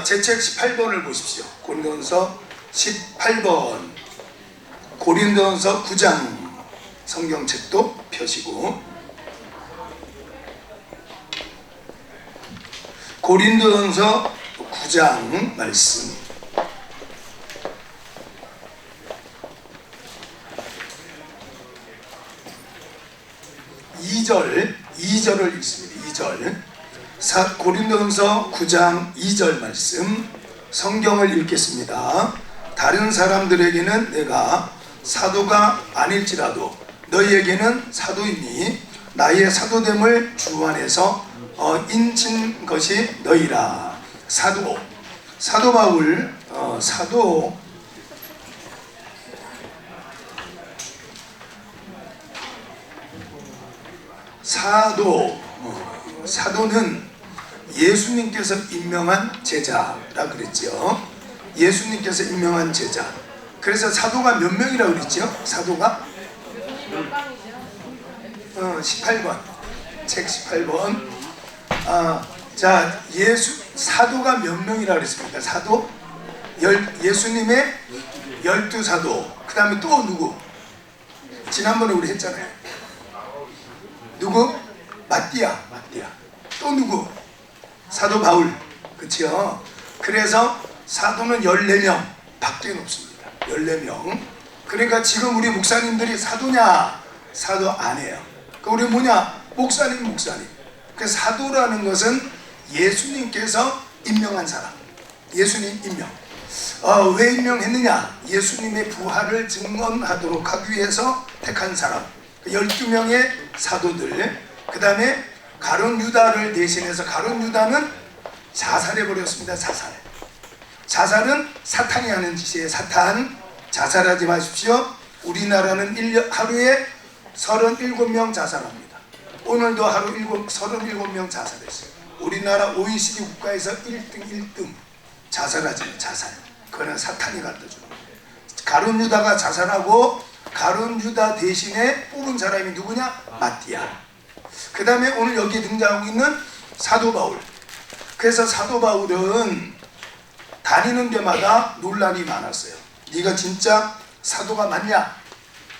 제 책 18번을 보십시오. 고린도전서 18번, 고린도전서 9장 성경책도 펴시고, 고린도전서 9장 말씀 2절을 읽습니다. 2절, 고린도전서 9장 2절 말씀 성경을 읽겠습니다. 다른 사람들에게는 내가 사도가 아닐지라도 너희에게는 사도이니 나의 사도됨을 주 안에서 인친 것이 너희라. 사도 바울, 사도는 예수님께서 임명한 제자라 그랬죠. 예수님께서 임명한 제자. 그래서 사도가 몇 명이라고 그랬죠? 사도가 18번, 책 18번. 사도가 몇 명이라고 그랬습니까? 사도? 예수님의 12사도. 그 다음에 또 누구? 지난번에 우리 했잖아요. 누구? 마띠아. 또 누구? 사도 바울. 그렇죠? 그래서 사도는 14명 밖에 없습니다. 14명. 그러니까 지금 우리 목사님들이 사도냐? 사도 아니에요. 그러니까 우리 뭐냐? 목사님. 그래서 사도라는 것은 예수님께서 임명한 사람. 예수님 임명. 왜 임명했느냐? 예수님의 부활을 증언하도록 하기 위해서 택한 사람. 12명의 사도들. 그 다음에 가룟 유다를 대신해서, 가룟 유다는 자살해버렸습니다. 자살은 사탄이 하는 짓이에요. 사탄. 자살하지 마십시오. 우리나라는 하루에 37명 자살합니다. 오늘도 하루 37명 자살했어요. 우리나라 OECD 국가에서 1등 자살하지. 자살. 그거는 사탄이 갖다주는 거예요. 가룟 유다가 자살하고, 가룟 유다 대신에 뽑은 사람이 누구냐? 마띠아. 그 다음에 오늘 여기에 등장하고 있는 사도 바울. 그래서 사도 바울은 다니는 데마다 논란이 많았어요. 네가 진짜 사도가 맞냐?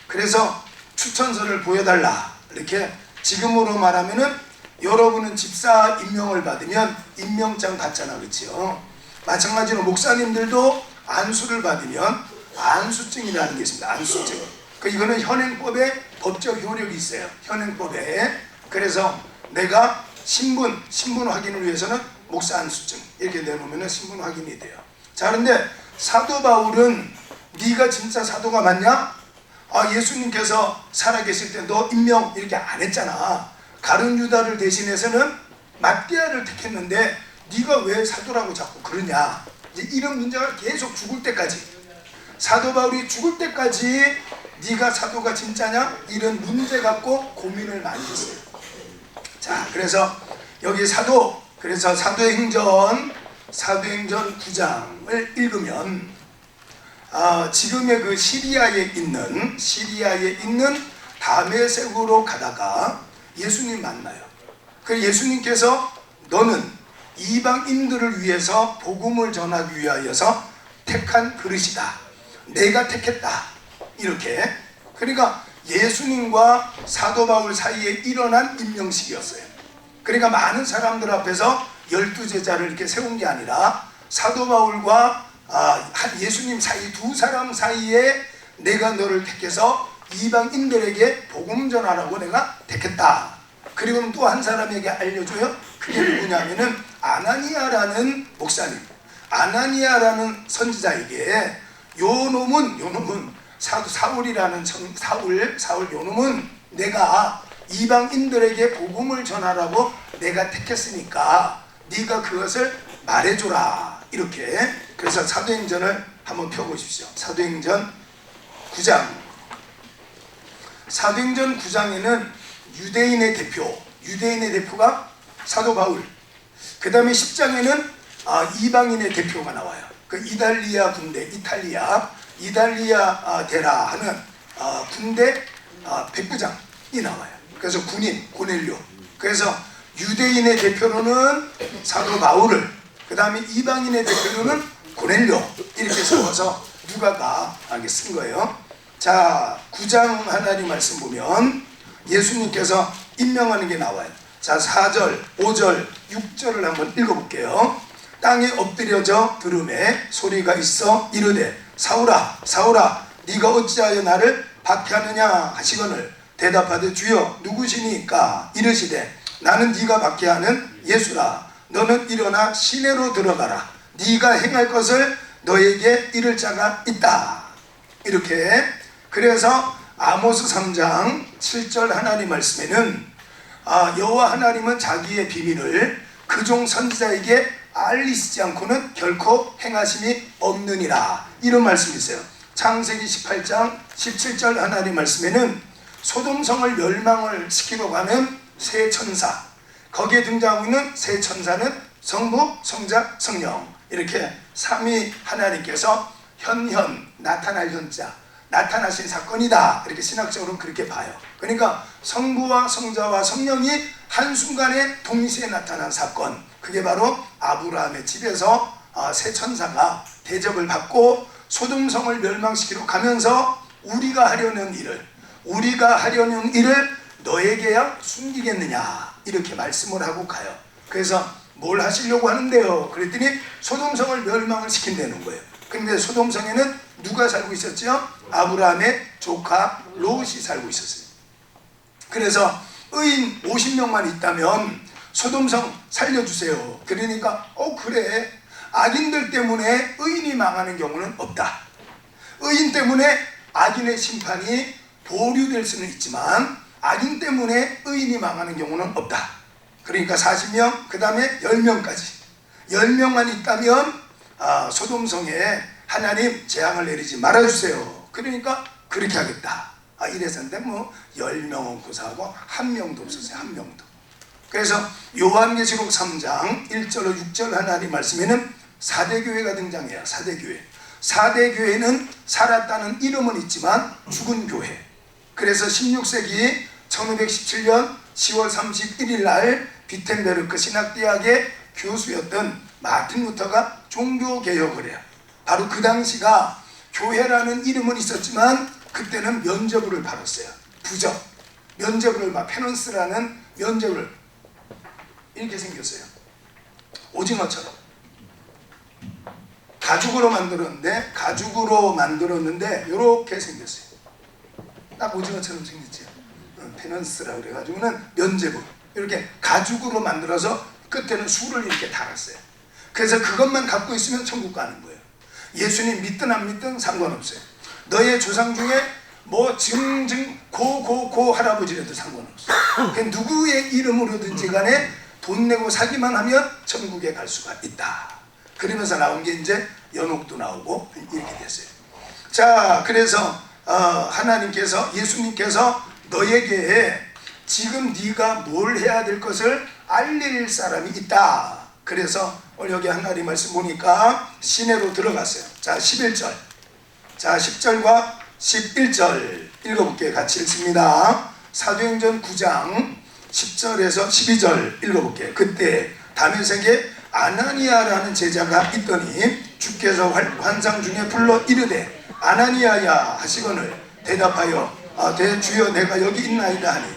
그래서 추천서를 보여달라. 이렇게 지금으로 말하면은 여러분은 집사 임명을 받으면 임명장 받잖아. 그렇죠? 마찬가지로 목사님들도 안수를 받으면 안수증이라는 게 있습니다. 안수증. 이거는 현행법에 법적 효력이 있어요. 현행법에. 그래서 내가 신분 확인을 위해서는 목사 안수증 이렇게 내놓으면 신분 확인이 돼요. 자, 그런데 사도 바울은 네가 진짜 사도가 맞냐? 예수님께서 살아계실 때 너 임명 이렇게 안 했잖아. 가룟 유다를 대신해서는 마띠아를 택했는데 네가 왜 사도라고 자꾸 그러냐? 이제 이런 문제가 계속 죽을 때까지, 사도 바울이 죽을 때까지 네가 사도가 진짜냐? 이런 문제 갖고 고민을 많이 했어요. 자, 그래서 여기 그래서 사도행전 9장을 읽으면 지금의 그 시리아에 있는 다메섹으로 가다가 예수님 만나요. 그래서 예수님께서 너는 이방인들을 위해서 복음을 전하기 위하여서 택한 그릇이다. 내가 택했다. 이렇게. 그러니까 예수님과 사도 바울 사이에 일어난 임명식이었어요. 그러니까 많은 사람들 앞에서 12제자를 이렇게 세운 게 아니라 사도 바울과 예수님 사이 두 사람 사이에 내가 너를 택해서 이방인들에게 복음 전하라고 내가 택했다. 그리고 또 한 사람에게 알려줘요. 그게 누구냐면은 아나니아라는 목사님, 아나니아라는 선지자에게 요놈은 사울이라는 사울 요놈은 내가 이방인들에게 복음을 전하라고 내가 택했으니까 네가 그것을 말해줘라. 이렇게. 그래서 사도행전을 한번 펴보십시오. 사도행전 9장에는 유대인의 대표가 사도 바울. 그 다음에 10장에는 이방인의 대표가 나와요. 그 이탈리아 데라 하는 군대 백부장이 나와요. 그래서 군인 고넬료. 그래서 유대인의 대표로는 사도 바울을, 그 다음에 이방인의 대표로는 고넬료 이렇게 적어서 누가가 쓴 거예요. 자, 9장 하나님 말씀 보면 예수님께서 임명하는 게 나와요. 자, 4절, 5절, 6절을 한번 읽어볼게요. 땅에 엎드려져 들음에 소리가 있어 이르되 사울아 사울아 네가 어찌하여 나를 박해하느냐 하시거늘 대답하되 주여 누구시니까 이르시되 나는 네가 박해하는 예수라. 너는 일어나 시내로 들어가라. 네가 행할 것을 너에게 이를 자가 있다. 이렇게. 그래서 아모스 3장 7절 하나님 말씀에는 여호와 하나님은 자기의 비밀을 그종 선지자에게 알리시지 않고는 결코 행하심이 없느니라. 이런 말씀이 있어요. 창세기 18장 17절 하나님 말씀에는 소돔성을 멸망을 시키려고 하는 세 천사, 거기에 등장하고 있는 세 천사는 성부, 성자, 성령, 이렇게 삼위 하나님께서 현현, 나타날 현자, 나타나신 사건이다. 이렇게 신학적으로는 그렇게 봐요. 그러니까 성부와 성자와 성령이 한순간에 동시에 나타난 사건, 그게 바로 아브라함의 집에서 세 천사가 대접을 받고 소돔성을 멸망시키러 가면서 우리가 하려는 일을 너에게야 숨기겠느냐 이렇게 말씀을 하고 가요. 그래서 뭘 하시려고 하는데요? 그랬더니 소돔성을 멸망을 시킨다는 거예요. 그런데 소돔성에는 누가 살고 있었죠? 아브라함의 조카 롯이 살고 있었어요. 그래서 의인 50명만 있다면 소돔성 살려주세요. 그러니까 그래, 악인들 때문에 의인이 망하는 경우는 없다. 의인 때문에 악인의 심판이 보류될 수는 있지만 악인 때문에 의인이 망하는 경우는 없다. 그러니까 40명, 그 다음에 10명까지 10명만 있다면 소돔성에 하나님 재앙을 내리지 말아주세요. 그러니까 그렇게 하겠다. 이래서인데 10명은 구사하고 한 명도 없었어요. 한 명도. 그래서 요한계시록 3장 1절로 6절 하나님 말씀에는 4대 교회가 등장해요. 4대 교회. 4대 교회는 살았다는 이름은 있지만 죽은 교회. 그래서 16세기 1517년 10월 31일 날 비텐베르크 신학대학의 교수였던 마틴 루터가 종교개혁을 해요. 바로 그 당시가 교회라는 이름은 있었지만 그때는 면죄부를 팔았어요. 부적, 면죄부를 페넌스라는 면죄부를 이렇게 생겼어요. 오징어처럼 가죽으로 만들었는데 이렇게 생겼어요. 딱 오징어처럼 생겼죠. 페넌스라고 그래가지고는 면죄부, 이렇게 가죽으로 만들어서 끝에는 술을 이렇게 달았어요. 그래서 그것만 갖고 있으면 천국 가는 거예요. 예수님 믿든 안 믿든 상관없어요. 너의 조상 중에 고 할아버지라도 상관없어요. 누구의 이름으로든지 간에 돈 내고 사기만 하면 천국에 갈 수가 있다. 그러면서 나온 게 이제 연옥도 나오고 이렇게 됐어요. 자, 그래서 하나님께서, 예수님께서 너에게 지금 네가 뭘 해야 될 것을 알릴 사람이 있다. 그래서 여기 하나님 말씀 보니까 시내로 들어갔어요. 자, 11절. 자, 10절과 11절 읽어볼게요. 같이 읽습니다. 사도행전 9장 10절에서 12절 읽어볼게요. 그때 다메섹에 아나니아라는 제자가 있더니 주께서 환상 중에 불러 이르되 아나니아야 하시거늘 대답하여 주여 내가 여기 있나이다 하니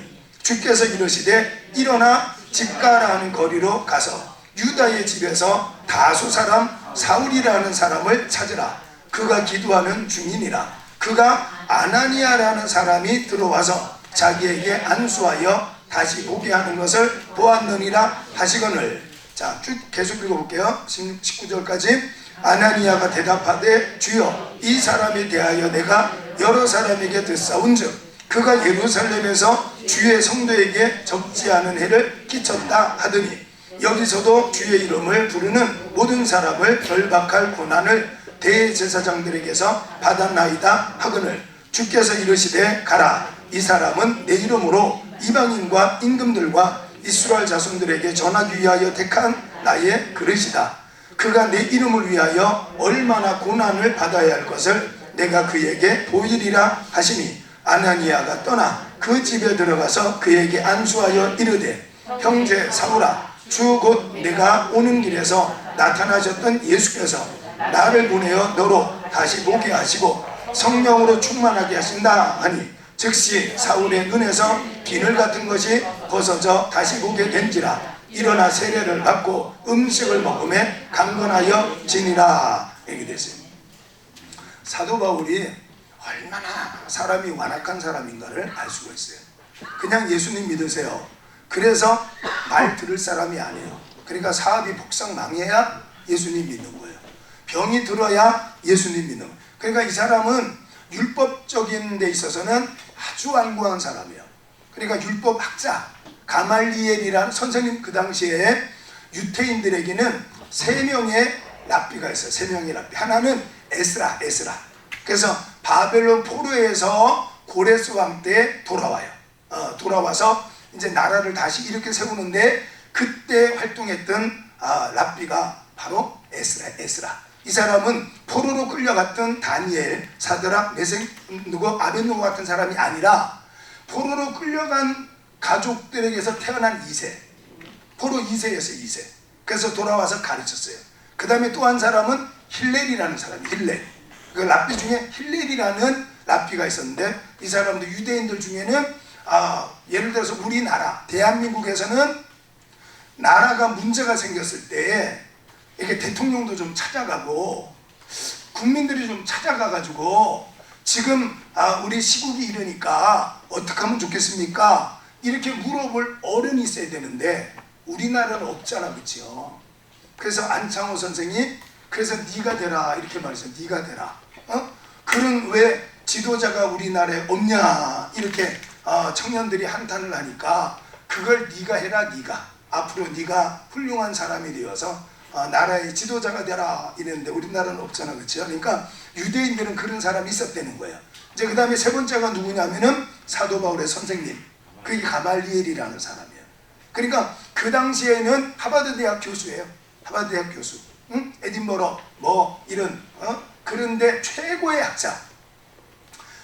주께서 이르시되 일어나 집가라 하는 거리로 가서 유다의 집에서 다소 사람 사울이라는 사람을 찾으라. 그가 기도하는 중이니라. 그가 아나니아라는 사람이 들어와서 자기에게 안수하여 다시 보게 하는 것을 보았느니라 하시거늘. 자, 쭉 계속 읽어볼게요. 19절까지. 아나니아가 대답하되 주여 이 사람에 대하여 내가 여러 사람에게 듣사온즉 그가 예루살렘에서 주의 성도에게 적지 않은 해를 끼쳤다 하더니 여기서도 주의 이름을 부르는 모든 사람을 결박할 고난을 대제사장들에게서 받았나이다 하거늘 주께서 이르시되 가라. 이 사람은 내 이름으로 이방인과 임금들과 이스라엘 자손들에게 전하기 위하여 택한 나의 그릇이다. 그가 내 이름을 위하여 얼마나 고난을 받아야 할 것을 내가 그에게 보이리라 하시니 아나니아가 떠나 그 집에 들어가서 그에게 안수하여 이르되 형제 사울아 주 곧 내가 오는 길에서 나타나셨던 예수께서 나를 보내어 너로 다시 보게 하시고 성령으로 충만하게 하신다 하니 즉시 사울의 눈에서 비늘 같은 것이 벗어져 다시 보게 된지라. 일어나 세례를 받고 음식을 먹음에 강건하여 지니라. 이렇게 됐어요. 사도 바울이 얼마나 사람이 완악한 사람인가를 알 수가 있어요. 그냥 예수님 믿으세요. 그래서 말 들을 사람이 아니에요. 그러니까 사업이 폭삭 망해야 예수님 믿는 거예요. 병이 들어야 예수님 믿는 거예요. 그러니까 이 사람은 율법적인 데 있어서는 아주 완고한 사람이에요. 그러니까 율법 학자 가말리엘이라는 선생님, 그 당시에 유태인들에게는 3명의 랍비가 있어요. 3명의 랍비. 하나는 에스라. 그래서 바벨론 포로에서 고레스 왕 때 돌아와요. 돌아와서 이제 나라를 다시 이렇게 세우는데 그때 활동했던 랍비가 바로 에스라. 이 사람은 포로로 끌려갔던 다니엘, 사드락, 메색, 아벤누고 같은 사람이 아니라 포로로 끌려간 가족들에게서 태어난 2세, 포로 2세였어요. 2세. 그래서 돌아와서 가르쳤어요. 그 다음에 또 한 사람은 힐렐이라는 사람이, 힐렐. 그 랍비 중에 힐렐이라는 랍비가 있었는데 이 사람도 유대인들 중에는 예를 들어서 우리나라 대한민국에서는 나라가 문제가 생겼을 때 이렇게 대통령도 좀 찾아가고 국민들이 좀 찾아가가지고 지금 우리 시국이 이러니까 어떻게 하면 좋겠습니까? 이렇게 물어볼 어른이 있어야 되는데 우리나라는 없잖아, 그렇죠? 그래서 안창호 선생이 그래서 네가 되라 이렇게 말했어요. 네가 되라. 그런 왜 지도자가 우리나라에 없냐 이렇게 청년들이 한탄을 하니까 그걸 네가 해라. 네가 앞으로 네가 훌륭한 사람이 되어서 나라의 지도자가 되라 이랬는데 우리나라는 없잖아, 그렇죠? 그러니까 유대인들은 그런 사람이 있었다는 거예요. 이제 그 다음에 세 번째가 누구냐면은 사도 바울의 선생님, 그게 가말리엘이라는 사람이에요. 그러니까 그 당시에는 하버드 대학 교수예요. 하버드 대학 교수, 에딘버러 뭐 이런 그런데 최고의 학자.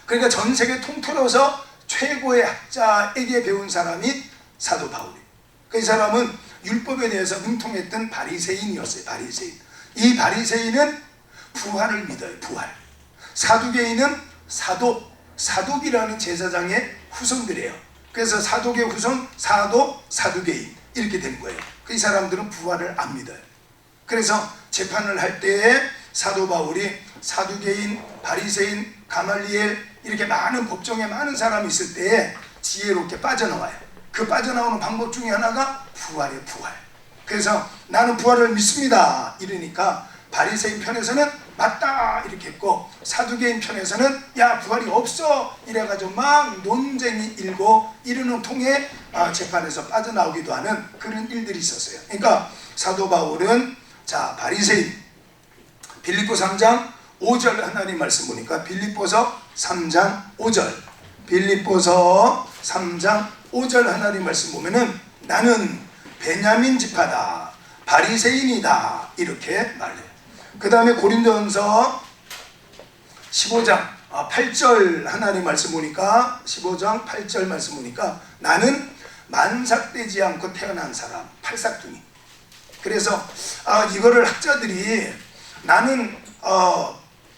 그러니까 전 세계 통틀어서 최고의 학자에게 배운 사람이 사도 바울이에요. 그 이 사람은 율법에 대해서 능통했던 바리새인이었어요. 바리새인. 이 바리새인은 부활을 믿어요. 부활. 사두개인은 사독이라는 제사장의 후손들이에요. 그래서 사독의 후손, 사두개인 이렇게 된 거예요. 이 사람들은 부활을 안 믿어요. 그래서 재판을 할 때에 사도 바울이 사두개인, 바리새인, 가말리엘 이렇게 많은 법정에 많은 사람이 있을 때에 지혜롭게 빠져나와요. 그 빠져나오는 방법 중에 하나가 부활이에요. 부활. 그래서 나는 부활을 믿습니다 이러니까 바리새인 편에서는 맞다 이렇게 했고 사두개인 편에서는 야 부활이 없어 이래가지고 막 논쟁이 일고 이르는 통에 재판에서 빠져나오기도 하는 그런 일들이 있었어요. 그러니까 사도 바울은 자 바리새인, 빌립보 3장 5절 하나님 말씀 보니까 빌립보서 3장 5절, 빌립보서 3장 5절 하나님 말씀 보면은 나는 베냐민 지파다, 바리새인이다 이렇게 말해요. 그 다음에 고린도전서 15장 8절 하나님 말씀 보니까 15장 8절 말씀 보니까 나는 만삭되지 않고 태어난 사람, 팔삭둥이. 그래서 이거를 학자들이 나는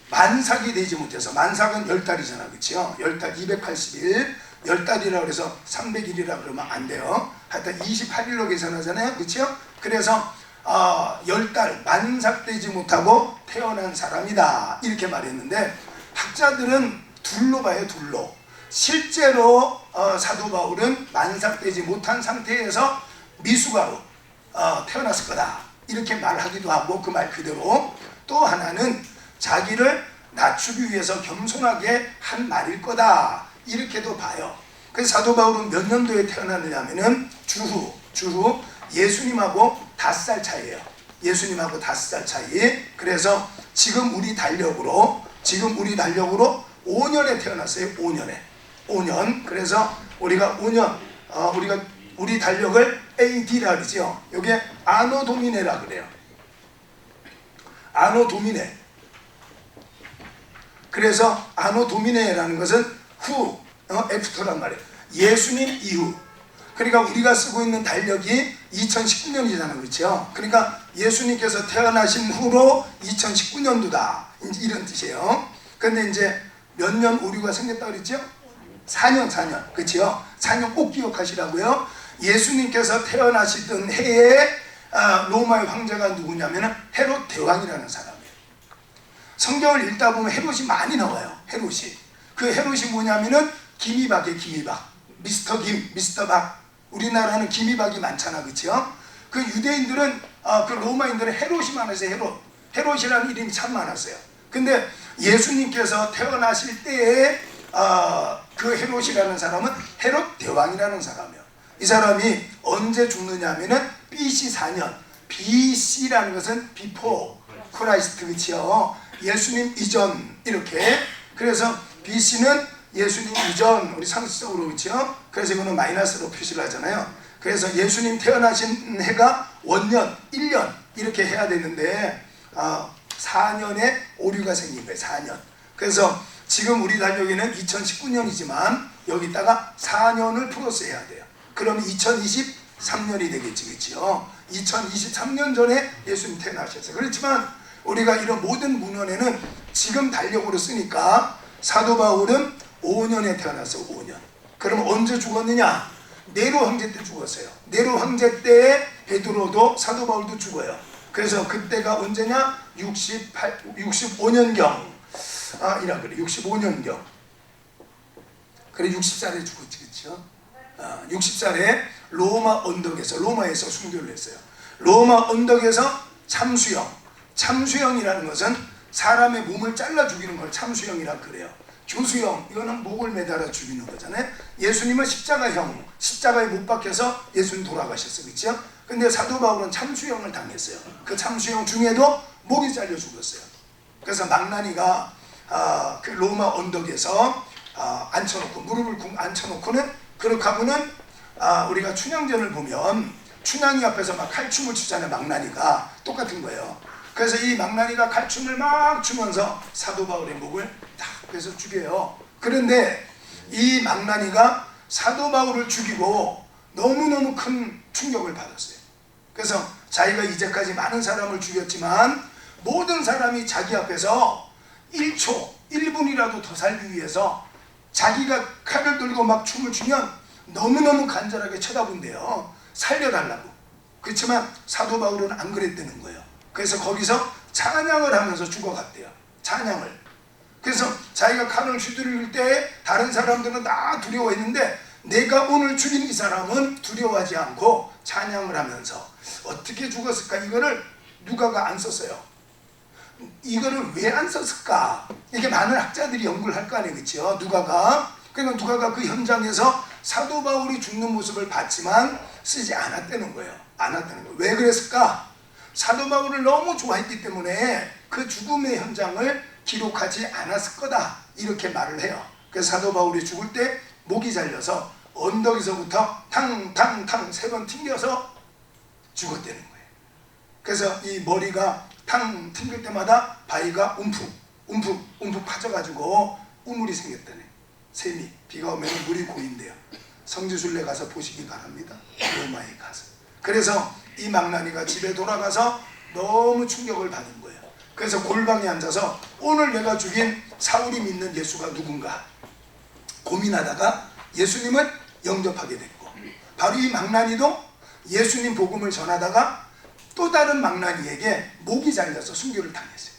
만삭이 되지 못해서, 만삭은 10달이잖아, 그렇죠? 10달 280일 10달이라고 해서 300일이라고 그러면 안 돼요. 하여튼 28일로 계산하잖아요, 그렇죠? 그래서 10달 만삭되지 못하고 태어난 사람이다 이렇게 말했는데 학자들은 둘로 봐요. 둘로. 실제로 사도 바울은 만삭되지 못한 상태에서 미숙아로 태어났을 거다 이렇게 말하기도 하고 그 말 그대로, 또 하나는 자기를 낮추기 위해서 겸손하게 한 말일 거다 이렇게도 봐요. 그래서 사도 바울은 몇 년도에 태어났느냐면은 주후 예수님하고 5살 차이에요. 예수님하고 5살 차이. 그래서 지금 우리 달력으로 5년에 태어났어요. 5년. 그래서 우리가 5년 우리 달력을 AD라 그러죠. 이게 아노 도미네라 그래요. 아노 도미네. 그래서 아노 도미네라는 것은 후, 애프터란 말이에요. 예수님 이후. 그러니까 우리가 쓰고 있는 달력이 2019년이잖아요, 그렇죠? 그러니까 예수님께서 태어나신 후로 2019년도다 이런 뜻이에요. 근데 이제 몇 년 오류가 생겼다고 그랬죠? 4년 그렇죠? 4년 꼭 기억하시라고요. 예수님께서 태어나시던 해에 로마의 황제가 누구냐면 헤롯 대왕이라는 사람이에요. 성경을 읽다 보면 헤롯이 많이 나와요. 헤롯이. 그 헤롯이 뭐냐면은 김이박이에요. 김이박. 미스터 김, 미스터 박. 우리나라는 김이박이 많잖아, 그렇죠? 그 유대인들은 그 로마인들은 헤롯이 많았어요. 헤롯이라는 이름이 참 많았어요. 근데 예수님께서 태어나실 때에 그 헤롯이라는 사람은 헤롯 대왕이라는 사람이에요. 이 사람이 언제 죽느냐 하면은 BC 4년. BC라는 것은 before Christ, 그렇죠? 예수님 이전 이렇게. 그래서 BC는 예수님 이전, 우리 상식적으로 그렇죠? 그래서 이거는 마이너스로 표시를 하잖아요. 그래서 예수님 태어나신 해가 원년, 1년 이렇게 해야 되는데 4년에 오류가 생긴 거예요. 4년. 그래서 지금 우리 달력에는 2019년이지만 여기다가 4년을 플러스 해야 돼요. 그러면 2023년이 되겠지, 그렇죠? 2023년 전에 예수님 태어나셨어요. 그렇지만 우리가 이런 모든 문헌에는 지금 달력으로 쓰니까 사도 바울은 5년에 태어났어요. 5년. 그럼 언제 죽었느냐? 네로 황제 때 죽었어요. 네로 황제 때에 베드로도 사도 바울도 죽어요. 그래서 그때가 언제냐? 65년경. 이라 그래. 65년경. 그래 60살에 죽었지, 그렇죠? 60살에 로마 언덕에서, 로마에서 순교를 했어요. 로마 언덕에서 참수형이라는 것은 사람의 몸을 잘라 죽이는 걸 참수형이라 그래요. 교수형, 이거는 목을 매달아 죽이는 거잖아요. 예수님은 십자가형, 십자가에 못 박혀서 예수님 돌아가셨어요, 그렇죠? 근데 사도 바울은 참수형을 당했어요. 그 참수형 중에도 목이 잘려 죽었어요. 그래서 망나니가 그 로마 언덕에서 앉혀놓고, 무릎을 앉혀놓고는, 그렇게 하고는 우리가 춘향전을 보면 춘향이 앞에서 막 칼춤을 추잖아요. 망나니가 똑같은 거예요. 그래서 이 망나니가 칼춤을 막 추면서 사도 바울의 목을 딱 빼서 죽여요. 그런데 이 망나니가 사도 바울을 죽이고 너무너무 큰 충격을 받았어요. 그래서 자기가 이제까지 많은 사람을 죽였지만 모든 사람이 자기 앞에서 1초, 1분이라도 더 살기 위해서 자기가 칼을 들고 막 춤을 추면 너무너무 간절하게 쳐다본대요. 살려달라고. 그렇지만 사도 바울은 안 그랬다는 거예요. 그래서 거기서 찬양을 하면서 죽어갔대요. 찬양을. 그래서 자기가 칼을 휘두를 때 다른 사람들은 다 두려워했는데 내가 오늘 죽인 이 사람은 두려워하지 않고 찬양을 하면서 어떻게 죽었을까? 이거를 누가가 안 썼어요. 이거를 왜 안 썼을까? 이게 많은 학자들이 연구를 할 거 아니에요, 그렇죠? 누가가. 그러니까 누가가 그 현장에서 사도 바울이 죽는 모습을 봤지만 쓰지 않았다는 거예요. 왜 그랬을까? 사도 바울을 너무 좋아했기 때문에 그 죽음의 현장을 기록하지 않았을 거다, 이렇게 말을 해요. 그래서 사도 바울이 죽을 때 목이 잘려서 언덕에서부터 탕탕탕 3번 튕겨서 죽었다는 거예요. 그래서 이 머리가 탕 튕길 때마다 바위가 움푹 파져가지고 우물이 생겼다네. 샘이. 비가 오면 물이 고인대요. 성지순례 가서 보시기 바랍니다. 로마에 가서. 그래서 이 망나니가 집에 돌아가서 너무 충격을 받은 거예요. 그래서 골방에 앉아서 오늘 내가 죽인 사울이 믿는 예수가 누군가 고민하다가 예수님을 영접하게 됐고, 바로 이 망나니도 예수님 복음을 전하다가 또 다른 망나니에게 목이 잘려서 순교를 당했어요.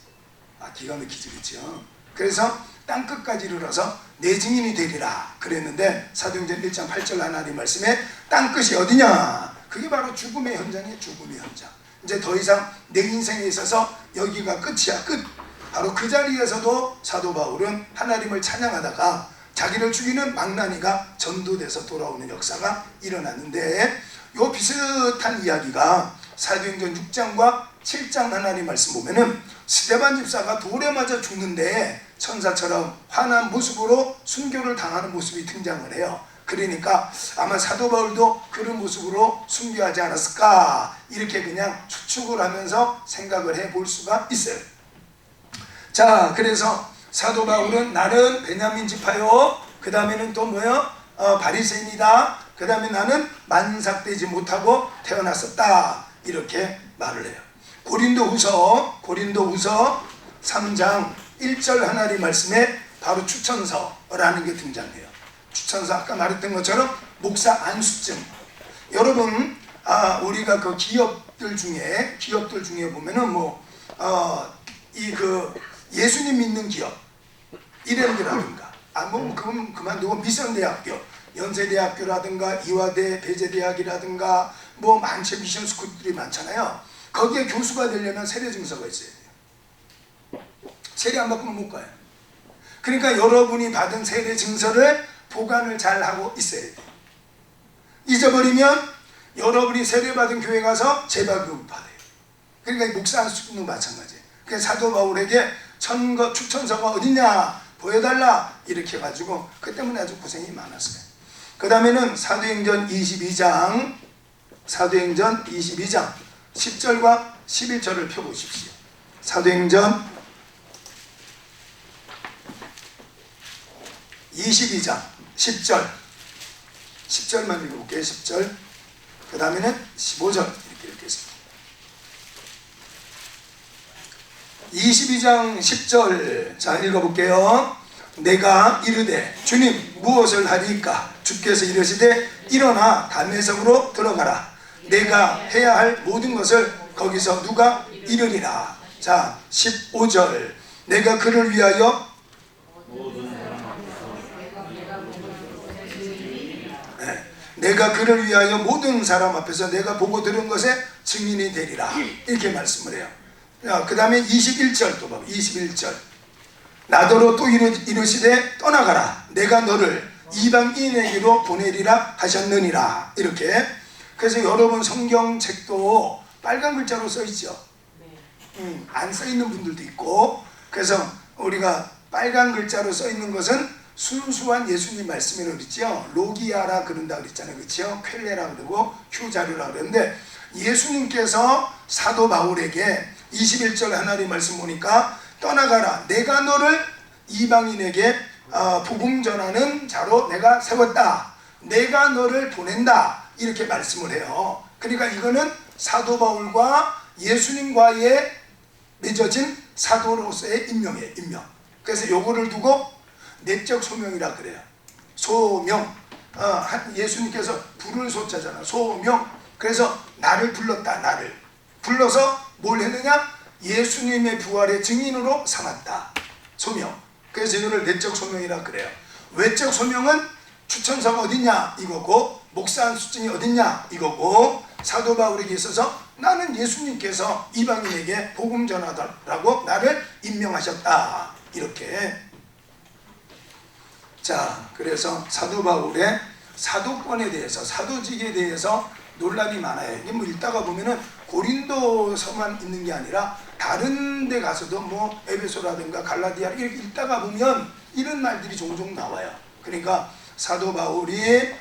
기가 막히지, 그렇죠? 그래서 땅끝까지 이르러서 내 증인이 되리라 그랬는데 사도행전 1장 8절 하나님 말씀에 땅끝이 어디냐? 그게 바로 죽음의 현장이에요. 죽음의 현장. 이제 더 이상 내 인생에 있어서 여기가 끝이야, 끝. 바로 그 자리에서도 사도 바울은 하나님을 찬양하다가 자기를 죽이는 망나니가 전도돼서 돌아오는 역사가 일어났는데, 요 비슷한 이야기가 사도행전 6장과 7장 하나님 말씀 보면은 스데반 집사가 돌에 맞아 죽는데 천사처럼 환한 모습으로 순교를 당하는 모습이 등장을 해요. 그러니까 아마 사도 바울도 그런 모습으로 순교하지 않았을까, 이렇게 그냥 추측을 하면서 생각을 해볼 수가 있어요. 자, 그래서 사도 바울은 나는 베냐민 지파요, 그 다음에는 또 뭐요? 바리새인이다. 그 다음에 나는 만삭되지 못하고 태어났었다, 이렇게 말을 해요. 고린도후서 3장 1절 하나님 말씀에 바로 추천서라는 게 등장해요. 추천서 아까 말했던 것처럼 목사 안수증. 여러분 우리가 그 기업들 중에 보면은 예수님 믿는 기업 이랜드라든가 그건 그만두고 미션대학교, 연세대학교라든가 이화대, 배재대학이라든가 많죠. 미션 스쿨들이 많잖아요. 거기에 교수가 되려면 세례 증서가 있어야 돼요. 세례 안 받으면 못 가요. 그러니까 여러분이 받은 세례 증서를 보관을 잘 하고 있어야 돼요. 잊어버리면 여러분이 세례받은 교회 가서 재발급을 받아요. 그러니까 목사 안수증도 마찬가지예요. 그래서 사도 바울에게 추천서가 어디냐 보여달라 이렇게 해가지고 그 때문에 아주 고생이 많았어요. 그 다음에는 사도행전 22장 10절과 11절을 펴보십시오. 사도행전 22장 10절만 읽어볼게요. 10절 그 다음에는 15절 이렇게 읽겠습니다. 22장 10절 자 읽어볼게요. 내가 이르되 주님 무엇을 하리이까? 주께서 이르시되 일어나 담에석으로 들어가라. 내가 해야 할 모든 것을 거기서 누가 이르리라. 자 15절 내가 그를 위하여 모든 사람 앞에서 내가 보고 들은 것에 증인이 되리라. 이렇게 말씀을 해요. 그 다음에 21절 또 봐. 21절 나더러 또 이르시되 떠나가라. 내가 너를 이방인에게로 보내리라 하셨느니라. 이렇게. 그래서 여러분 성경책도 빨간 글자로 써있죠. 안 써있는 분들도 있고. 그래서 우리가 빨간 글자로 써있는 것은 순수한 예수님 말씀이라고 그랬죠. 로기아라 그런다 그랬잖아요. 그렇죠? 퀼레라 그러고 휴자류라 그랬는데 예수님께서 사도 바울에게 21절 하나님 말씀 보니까 떠나가라. 내가 너를 이방인에게 복음 전하는 자로 내가 세웠다. 내가 너를 보낸다. 이렇게 말씀을 해요. 그러니까 이거는 사도 바울과 예수님과의 맺어진 사도로서의 임명이에요. 임명. 그래서 요거를 두고 내적 소명이라 그래요. 소명. 예수님께서 부를 소자잖아. 소명. 그래서 나를 불렀다. 나를 불러서 뭘 했느냐? 예수님의 부활의 증인으로 삼았다. 소명. 그래서 이거를 내적 소명이라 그래요. 외적 소명은 추천서가 어딨냐 이거고, 목사 안수증이 어딨냐 이거고, 사도 바울에게 있어서 나는 예수님께서 이방인에게 복음 전하라고 나를 임명하셨다. 이렇게. 자, 그래서 사도 바울의 사도권에 대해서, 사도직에 대해서 논란이 많아요. 이게 읽다가 보면은 고린도서만 있는 게 아니라 다른 데 가서도 에베소라든가 갈라디아 이렇게 읽다가 보면 이런 말들이 종종 나와요. 그러니까 사도 바울이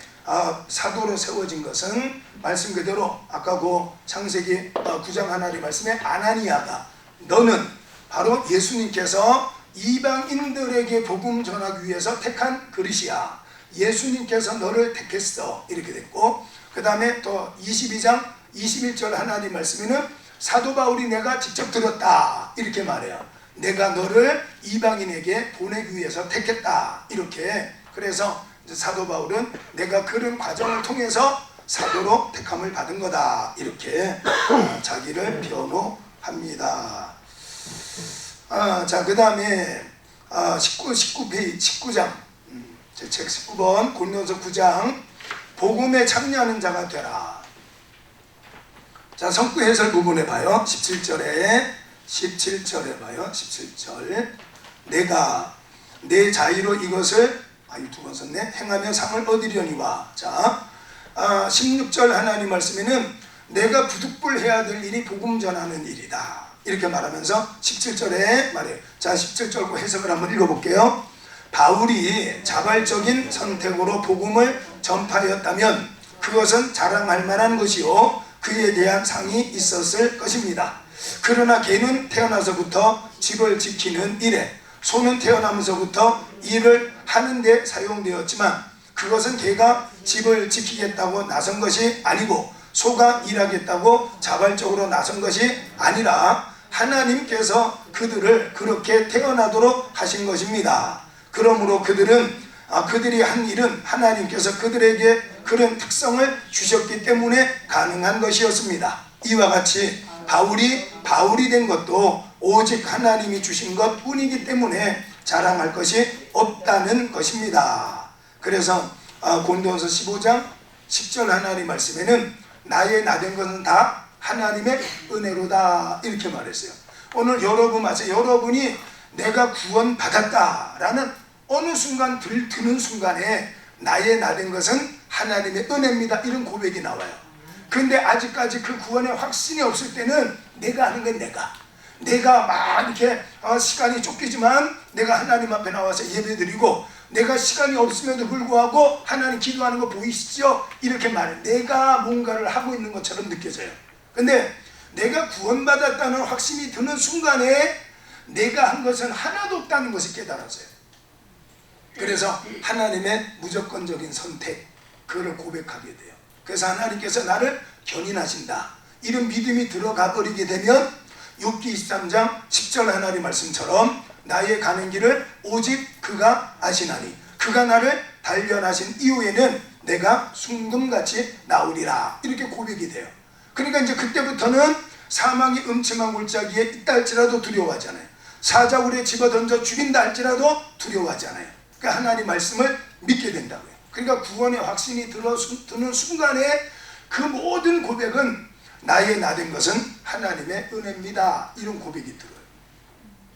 사도로 세워진 것은 말씀 그대로 아까 그 창세기 9장 하나님 말씀에 아나니아가 너는 바로 예수님께서 이방인들에게 복음 전하기 위해서 택한 그릇이야. 예수님께서 너를 택했어. 이렇게 됐고, 그 다음에 또 22장 21절 하나님 말씀에는 사도 바울이 내가 직접 들었다. 이렇게 말해요. 내가 너를 이방인에게 보내기 위해서 택했다. 이렇게. 그래서 사도 바울은 내가 그런 과정을 통해서 사도로 택함을 받은 거다. 이렇게 자기를 변호합니다. 자, 그 다음에 19장 제 책 19번 고린도서 9장 복음에 참여하는 자가 되라. 자, 성구 해설 부분에 봐요. 17절에 봐요. 17절 내가 내 자유로 이것을 두 번 썼네. 행하며 상을 얻으려니와. 자, 16절 하나님 말씀에는 내가 부득불해야 될 일이 복음 전하는 일이다. 이렇게 말하면서 17절에 말해요. 자, 17절 해석을 한번 읽어볼게요. 바울이 자발적인 선택으로 복음을 전파하였다면 그것은 자랑할 만한 것이요 그에 대한 상이 있었을 것입니다. 그러나 걔는 태어나서부터 집을 지키는 일에, 소는 태어나면서부터 일을 하는 데 사용되었지만 그것은 걔가 집을 지키겠다고 나선 것이 아니고 소가 일하겠다고 자발적으로 나선 것이 아니라 하나님께서 그들을 그렇게 태어나도록 하신 것입니다. 그러므로 그들이 한 일은 하나님께서 그들에게 그런 특성을 주셨기 때문에 가능한 것이었습니다. 이와 같이 바울이 된 것도 오직 하나님이 주신 것 뿐이기 때문에 자랑할 것이 없다는 것입니다. 그래서 고린도전서 15장 10절 하나님 말씀에는 나의 나된 것은 다 하나님의 은혜로다 이렇게 말했어요. 오늘 여러분이 내가 구원받았다라는 어느 순간 드는 순간에 나의 나된 것은 하나님의 은혜입니다 이런 고백이 나와요. 그런데 아직까지 그 구원의 확신이 없을 때는 내가 하는 건 내가 막 이렇게 시간이 쫓기지만 내가 하나님 앞에 나와서 예배드리고 내가 시간이 없음에도 불구하고 하나님 기도하는 거 보이시죠? 이렇게 말해. 내가 뭔가를 하고 있는 것처럼 느껴져요. 근데 내가 구원받았다는 확신이 드는 순간에 내가 한 것은 하나도 없다는 것을 깨달았어요. 그래서 하나님의 무조건적인 선택, 그걸 고백하게 돼요. 그래서 하나님께서 나를 견인하신다 이런 믿음이 들어가 버리게 되면 욥기 23장 10절 하나님 말씀처럼 나의 가는 길을 오직 그가 아시나니 그가 나를 단련하신 이후에는 내가 순금같이 나오리라 이렇게 고백이 돼요. 그러니까 이제 그때부터는 사망이 음침한 골짜기에 있다 할지라도 두려워하잖아요. 사자굴에 집어던져 죽인다 할지라도 두려워하잖아요. 그러니까 하나님 말씀을 믿게 된다고요. 그러니까 구원의 확신이 드는 순간에 그 모든 고백은 나의 나된 것은 하나님의 은혜입니다 이런 고백이 들어요.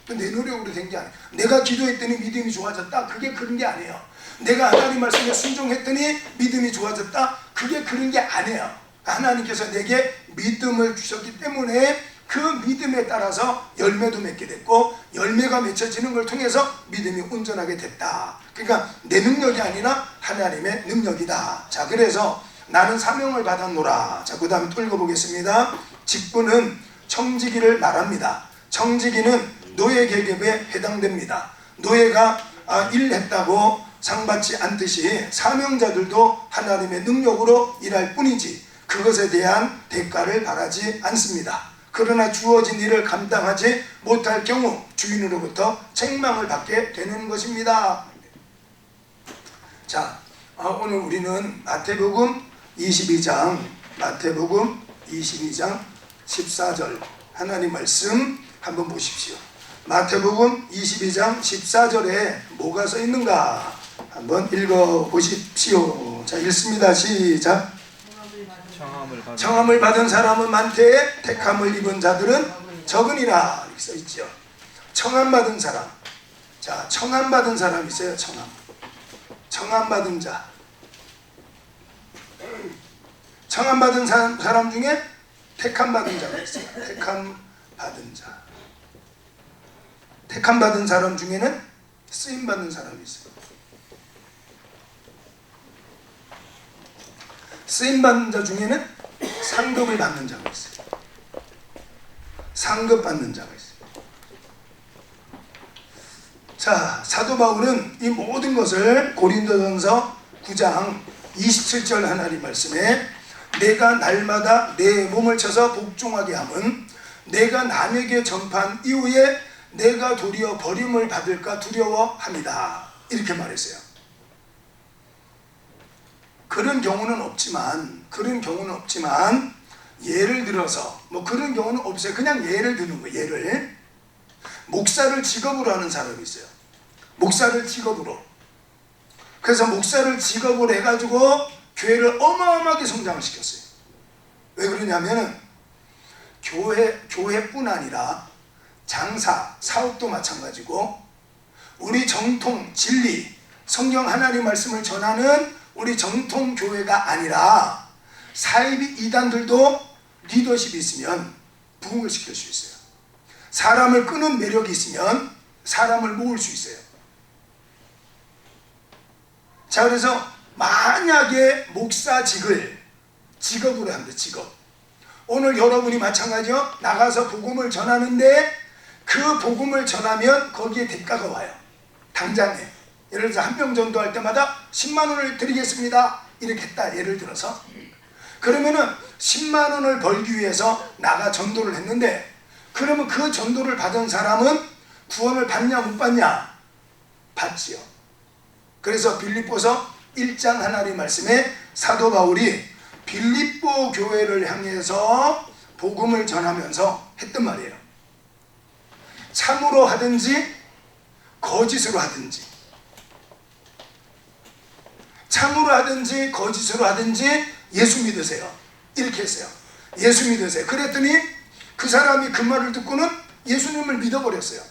내 노력으로 된 게 아니에요. 내가 기도했더니 믿음이 좋아졌다 그게 그런 게 아니에요. 내가 하나님 말씀에 순종했더니 믿음이 좋아졌다 그게 그런 게 아니에요. 하나님께서 내게 믿음을 주셨기 때문에 그 믿음에 따라서 열매도 맺게 됐고 열매가 맺혀지는 걸 통해서 믿음이 온전하게 됐다. 그러니까 내 능력이 아니라 하나님의 능력이다. 자, 그래서 나는 사명을 받았노라. 자, 그 다음에 또 읽어보겠습니다. 직분은 청지기를 말합니다. 청지기는 노예 계급에 해당됩니다. 노예가 일했다고 상받지 않듯이 사명자들도 하나님의 능력으로 일할 뿐이지 그것에 대한 대가를 바라지 않습니다. 그러나 주어진 일을 감당하지 못할 경우 주인으로부터 책망을 받게 되는 것입니다. 자, 오늘 우리는 마태복음 22장 14절 하나님 말씀 한번 보십시오. 마태복음 22장 14절에 뭐가 써 있는가 한번 읽어보십시오. 자, 읽습니다. 시작. 청함을 받은 사람은 많되 택함을 입은 자들은 적으니라 이렇게 써 있죠. 청함 받은 사람. 자, 청함 받은 사람 있어요. 청함 받은 자. 청함 받은 사람 중에 택함 받은 자가 있어요. 택함 받은 자. 택함 받은 사람 중에는 쓰임 받는 사람이 있어요. 쓰임 받는 자 중에는 상급을 받는 자가 있어요. 상급 받는 자가 있어요. 자, 사도 바울은 이 모든 것을 고린도전서 9장 27절 하나님 말씀에 내가 날마다 내 몸을 쳐서 복종하게 함은 내가 남에게 전파한 이후에 내가 도리어 버림을 받을까 두려워합니다. 이렇게 말했어요. 그런 경우는 없지만 예를 들어서 뭐 그런 경우는 없어요. 그냥 예를 드는 거예요. 예를 목사를 직업으로 하는 사람이 있어요. 목사를 직업으로. 그래서 목사를 직업으로 해가지고 교회를 어마어마하게 성장을 시켰어요. 왜 그러냐면은 교회뿐 아니라 장사, 사업도 마찬가지고 우리 정통 진리, 성경 하나님 말씀을 전하는 우리 정통 교회가 아니라 사이비 이단들도 리더십이 있으면 부흥을 시킬 수 있어요. 사람을 끄는 매력이 있으면 사람을 모을 수 있어요. 자, 그래서 만약에 목사직을 직업으로 합니다. 직업. 오늘 여러분이 마찬가지요. 나가서 복음을 전하는데 그 복음을 전하면 거기에 대가가 와요. 당장에. 예를 들어서 한 명 전도할 때마다 10만 원을 드리겠습니다. 이렇게 했다. 예를 들어서. 그러면은 10만 원을 벌기 위해서 나가 전도를 했는데, 그러면 그 전도를 받은 사람은 구원을 받냐 못 받냐? 받지요. 그래서 빌립보서 1장 하나님 말씀에 사도 바울이 빌립보 교회를 향해서 복음을 전하면서 했던 말이에요. 참으로 하든지 거짓으로 하든지, 참으로 하든지 거짓으로 하든지 예수 믿으세요. 이렇게 했어요. 예수 믿으세요. 그랬더니 그 사람이 그 말을 듣고는 예수님을 믿어버렸어요.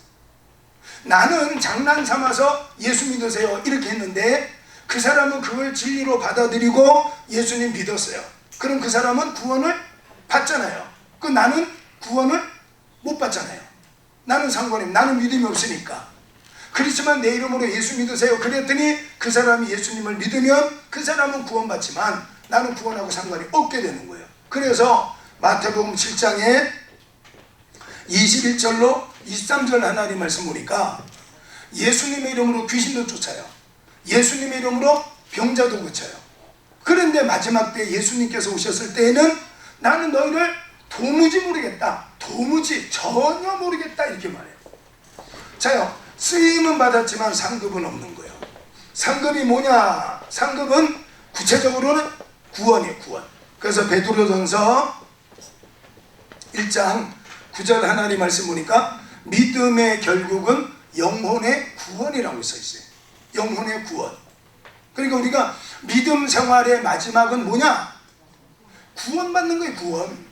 나는 장난 삼아서 예수 믿으세요 이렇게 했는데, 그 사람은 그걸 진리로 받아들이고 예수님 믿었어요. 그럼 그 사람은 구원을 받잖아요. 나는 구원을 못 받잖아요. 나는 상관없어요. 나는 믿음이 없으니까. 그렇지만 내 이름으로 예수 믿으세요 그랬더니 그 사람이 예수님을 믿으면 그 사람은 구원받지만 나는 구원하고 상관이 없게 되는 거예요. 그래서 마태복음 7장에 21절로 23절 하나님 말씀 보니까 예수님의 이름으로 귀신도 쫓아요. 예수님의 이름으로 병자도 고쳐요. 그런데 마지막 때 예수님께서 오셨을 때에는 나는 너희를 도무지 모르겠다, 도무지 전혀 모르겠다 이렇게 말해요. 자요, 쓰임은 받았지만 상급은 없는 거예요. 상급이 뭐냐? 상급은 구체적으로는 구원이에요. 구원. 그래서 베드로전서 1장 9절 하나님 말씀 보니까 믿음의 결국은 영혼의 구원이라고 써있어요. 영혼의 구원. 그러니까 우리가 믿음 생활의 마지막은 뭐냐? 구원받는 거예요. 구원.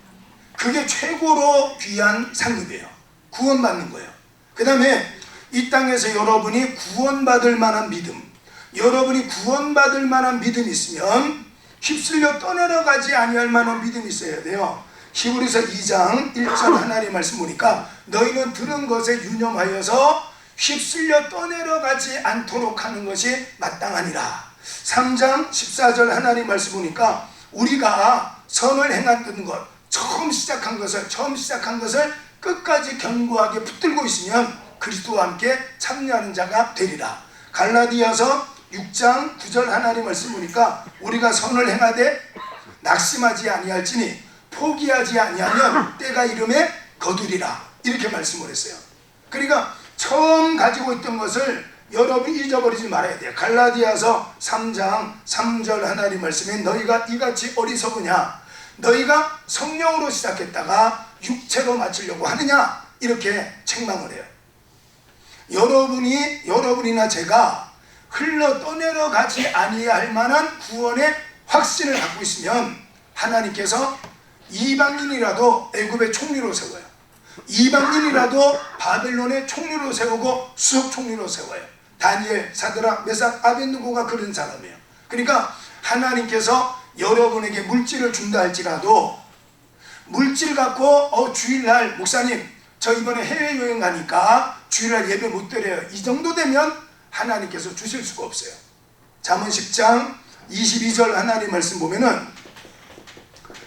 그게 최고로 귀한 상급이에요. 구원받는 거예요. 그 다음에 이 땅에서 여러분이 구원받을 만한 믿음, 여러분이 구원받을 만한 믿음이 있으면 휩쓸려 떠내려가지 아니할 만한 믿음이 있어야 돼요. 히브리서 2장 1절 하나님 말씀 보니까 너희는 들은 것에 유념하여서 휩쓸려 떠내려가지 않도록 하는 것이 마땅하니라. 3장 14절 하나님 말씀 보니까 우리가 선을 행했던 것, 처음 시작한 것을 끝까지 견고하게 붙들고 있으면 그리스도와 함께 참여하는 자가 되리라. 갈라디아서 6장 9절 하나님 말씀 보니까 우리가 선을 행하되 낙심하지 아니할지니 포기하지 아니하면 때가 이름에 거두리라. 이렇게 말씀을 했어요. 그러니까 처음 가지고 있던 것을 여러분이 잊어버리지 말아야 돼요. 갈라디아서 3장 3절 하나님 말씀에 너희가 이같이 어리석으냐? 너희가 성령으로 시작했다가 육체로 마치려고 하느냐? 이렇게 책망을 해요. 여러분이나 제가 흘러 떠내려가지 아니할 만한 구원의 확신을 갖고 있으면 하나님께서 이방인이라도 애굽의 총리로 세워요. 이방인이라도 바벨론의 총리로 세우고 수석 총리로 세워요. 다니엘, 사드락, 메삭, 아벳느고가 그런 사람이에요. 그러니까 하나님께서 여러분에게 물질을 준다 할지라도 물질 갖고 주일날 목사님 저 이번에 해외여행 가니까 주일날 예배 못 드려요, 이 정도 되면 하나님께서 주실 수가 없어요. 잠언 10장 22절 하나님 말씀 보면은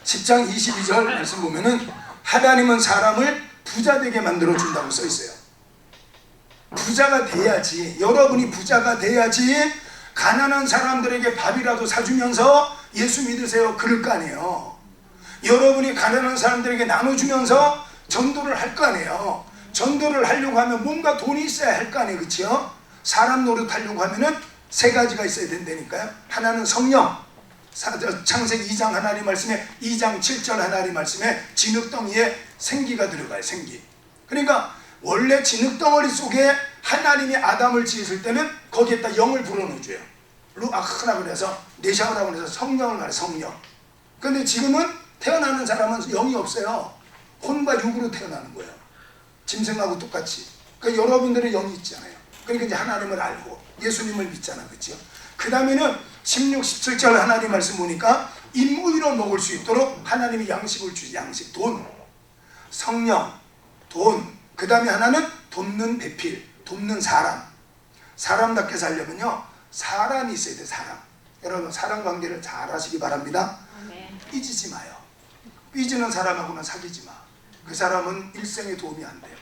10장 22절 말씀 보면은 하나님은 사람을 부자 되게 만들어 준다고 써 있어요. 부자가 돼야지, 여러분이 부자가 돼야지 가난한 사람들에게 밥이라도 사주면서 예수 믿으세요 그럴 거 아니에요. 여러분이 가난한 사람들에게 나눠주면서 전도를 할 거 아니에요. 전도를 하려고 하면 뭔가 돈이 있어야 할 거 아니에요. 그렇죠? 사람 노릇하려고 하면은 세 가지가 있어야 된다니까요. 하나는 성령, 창세기 2장 하나님 말씀에 2장 7절 하나님 말씀에 진흙덩이에 생기가 들어가요. 생기. 그러니까 원래 진흙덩어리 속에 하나님이 아담을 지으실 때는 거기에다 영을 불어넣어줘요. 루아흐라 그래서 네샤오라고 해서 성령을 말해요. 성령. 근데 지금은 태어나는 사람은 영이 없어요. 혼과 육으로 태어나는 거예요. 짐승하고 똑같이. 그러니까 여러분들의 영이 있잖아요. 그러니까 이제 하나님을 알고 예수님을 믿잖아. 그렇죠? 그 다음에는 16, 17절 하나님 말씀 보니까 인무위로 먹을 수 있도록 하나님이 양식을 주시. 양식, 돈, 성령, 돈. 그 다음에 하나는 돕는 배필, 돕는 사람. 사람답게 살려면요 사람이 있어야 돼. 사람. 여러분 사람 관계를 잘 하시기 바랍니다. 삐지지 마요. 삐지는 사람하고는 사귀지 마. 그 사람은 일생에 도움이 안 돼요.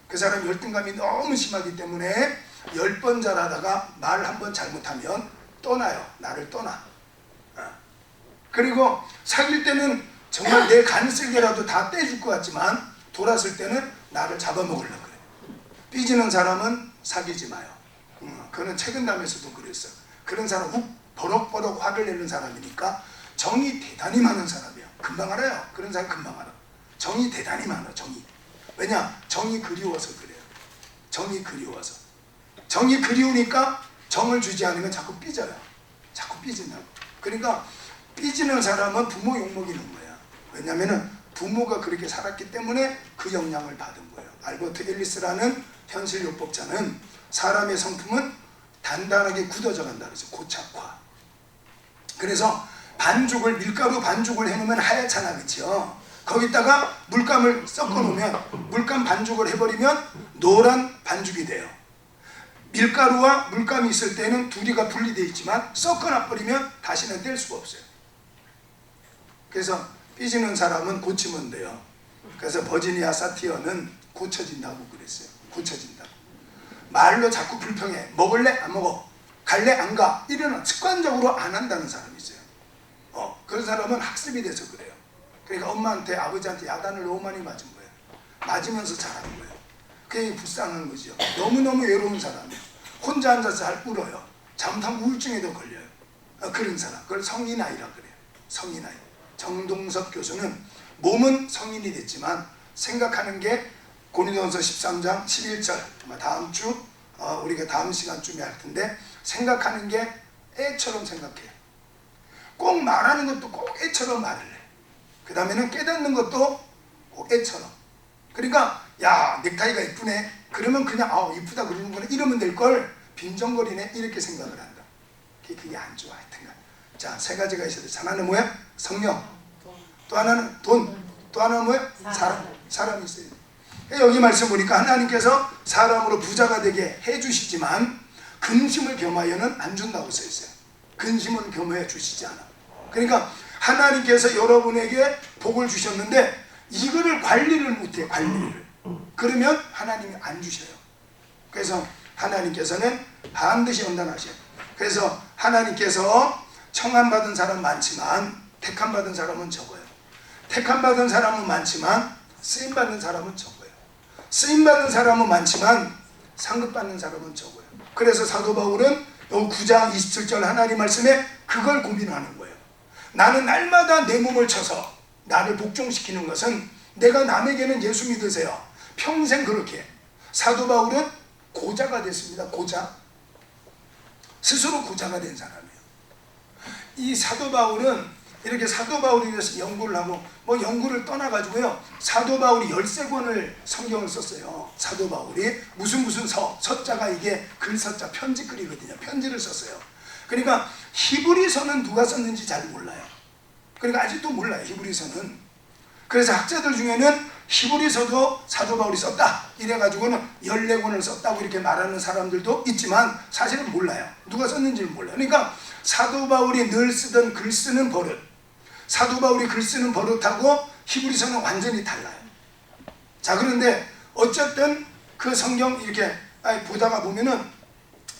그 사람 열등감이 너무 심하기 때문에 10번 잘하다가 말 한 번 잘못하면 떠나요. 나를 떠나. 그리고 사귈 때는 정말 내 간쓸개라도 다 떼줄 것 같지만 돌았을 때는 나를 잡아먹으려고 그래. 삐지는 사람은 사귀지 마요. 그거는 책임담에서도 그랬어. 그런 사람 훅 버럭버럭 화를 내는 사람이니까 정이 대단히 많은 사람이야. 금방 알아요. 그런 사람 금방 알아. 정이 대단히 많아. 정이. 왜냐? 정이 그리워서 그래요. 정이 그리워서. 정이 그리우니까 정을 주지 않으면 자꾸 삐져요. 자꾸 삐진다고. 그러니까 삐지는 사람은 부모 욕먹이는 거야. 왜냐면은 부모가 그렇게 살았기 때문에 그 영향을 받은 거예요. 알버트 엘리스라는 현실요법자는 사람의 성품은 단단하게 굳어져 간다 그래서 고착화. 그래서 반죽을 밀가루 반죽을 해놓으면 하얗잖아, 그치요? 거기다가 물감을 섞어 놓으면 물감 반죽을 해버리면 노란 반죽이 돼요. 밀가루와 물감이 있을 때는 둘이가 분리되어 있지만 섞어놔 버리면 다시는 뗄 수가 없어요. 그래서 삐지는 사람은 고치면 돼요. 그래서 버지니아 사티어는 고쳐진다고 그랬어요. 고쳐진다고. 말로 자꾸 불평해. 먹을래? 안 먹어. 갈래? 안 가. 이러는 습관적으로 안 한다는 사람이 있어요. 그런 사람은 학습이 돼서 그래요. 그러니까 엄마한테 아버지한테 야단을 너무 많이 맞은 거예요. 맞으면서 자라는 거예요. 그게 불쌍한 거죠. 너무너무 외로운 사람이에요. 혼자 앉아서 잘 울어요. 잘못하면 우울증에도 걸려요. 그런 사람. 그걸 성인아이라 그래요. 성인아이. 정동석 교수는 몸은 성인이 됐지만 생각하는 게 고린도전서 13장 11절 아마 다음 주 우리가 다음 시간쯤에 할 텐데 생각하는 게 애처럼 생각해요. 꼭 말하는 것도 꼭 애처럼 말을 해. 그 다음에는 깨닫는 것도 꼭 애처럼. 그러니까 야 넥타이가 이쁘네. 그러면 그냥 이쁘다 그러는구나 이러면 될걸 빈정거리네 이렇게 생각을 한다. 그게 안 좋아. 하여튼간. 자, 세 가지가 있어야 돼. 하나는 뭐야? 성령. 또 하나는 돈. 또 하나는 뭐야? 사람이 있어야 돼. 여기 말씀 보니까 하나님께서 사람으로 부자가 되게 해주시지만 근심을 겸하여는 안 준다고 써있어요. 근심은 겸하여 주시지 않아. 그러니까 하나님께서 여러분에게 복을 주셨는데 이거를 관리를 못해. 관리를. 그러면 하나님이 안 주셔요. 그래서 하나님께서는 반드시 연단하셔요. 그래서 하나님께서 청함받은 사람 많지만 택함받은 사람은 적어요. 택함받은 사람은 많지만 쓰임받는 사람은 적어요. 쓰임받는 사람은 많지만 상급받는 사람은 적어요. 그래서 사도 바울은 9장 27절 하나님 말씀에 그걸 고민하는 거예요. 나는 날마다 내 몸을 쳐서 나를 복종시키는 것은 내가 남에게는 예수 믿으세요. 평생 그렇게. 사도 바울은 고자가 됐습니다. 고자. 스스로 고자가 된 사람이에요. 이 사도 바울은 이렇게 사도 바울에 대해서 연구를 하고 연구를 떠나가지고요. 사도 바울이 13권을 성경을 썼어요. 사도 바울이 무슨 서자가 이게 글서자 편지글이거든요. 편지를 썼어요. 그러니까 히브리서는 누가 썼는지 잘 몰라요. 그러니까 아직도 몰라요. 히브리서는. 그래서 학자들 중에는 히브리서도 사도 바울이 썼다 이래가지고는 14권을 썼다고 이렇게 말하는 사람들도 있지만 사실은 몰라요. 누가 썼는지는 몰라요. 그러니까 사도 바울이 늘 쓰던 글 쓰는 버릇, 사도 바울이 글 쓰는 버릇하고 히브리서는 완전히 달라요. 자, 그런데 어쨌든 그 성경 이렇게 보다가 보면은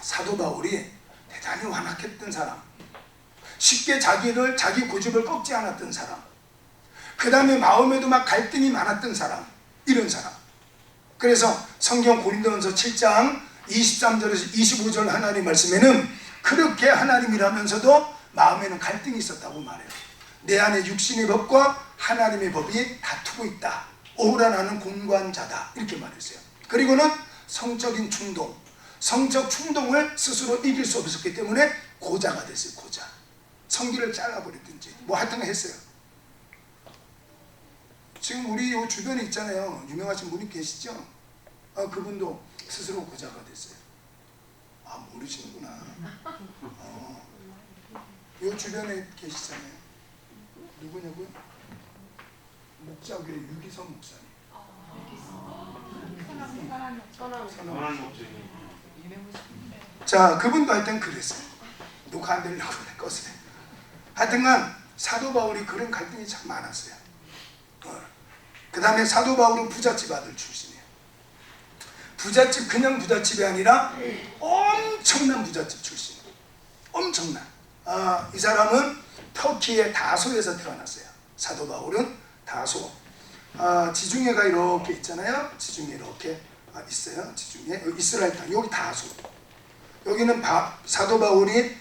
사도 바울이 대단히 완악했던 사람, 쉽게 자기 고집을 꺾지 않았던 사람, 그 다음에 마음에도 막 갈등이 많았던 사람, 이런 사람. 그래서 성경 고린도전서 7장 23절에서 25절 하나님 말씀에는 그렇게 하나님이라면서도 마음에는 갈등이 있었다고 말해요. 내 안에 육신의 법과 하나님의 법이 다투고 있다. 오라 나는 공관자다. 이렇게 말했어요. 그리고는 성적인 충동, 성적 충동을 스스로 이길 수 없었기 때문에 고자가 됐어요. 고자. 성기를 잘라버리든지 하여튼 했어요. 지금 우리 요 주변에 있잖아요. 유명하신 분이 계시죠? 그분도 스스로 고자가 됐어요. 모르시는구나. 요 주변에 계시잖아요. 누구냐고요? 목자교회 유기성 목사님. 선한 목사님. 자, 그분도 하여튼 그랬어요. 녹화 안 되려고 껐어요. 하여튼간 사도 바울이 그런 갈등이 참 많았어요. 그 다음에 사도 바울은 부잣집 아들 출신이에요. 부잣집, 그냥 부잣집이 아니라 엄청난 부잣집 출신. 엄청난. 이 사람은 터키의 다소에서 태어났어요. 사도 바울은 다소. 지중해가 이렇게 있잖아요. 지중해 이렇게 있어요. 지중해 이스라엘 땅 여기 다소. 여기는 사도 바울이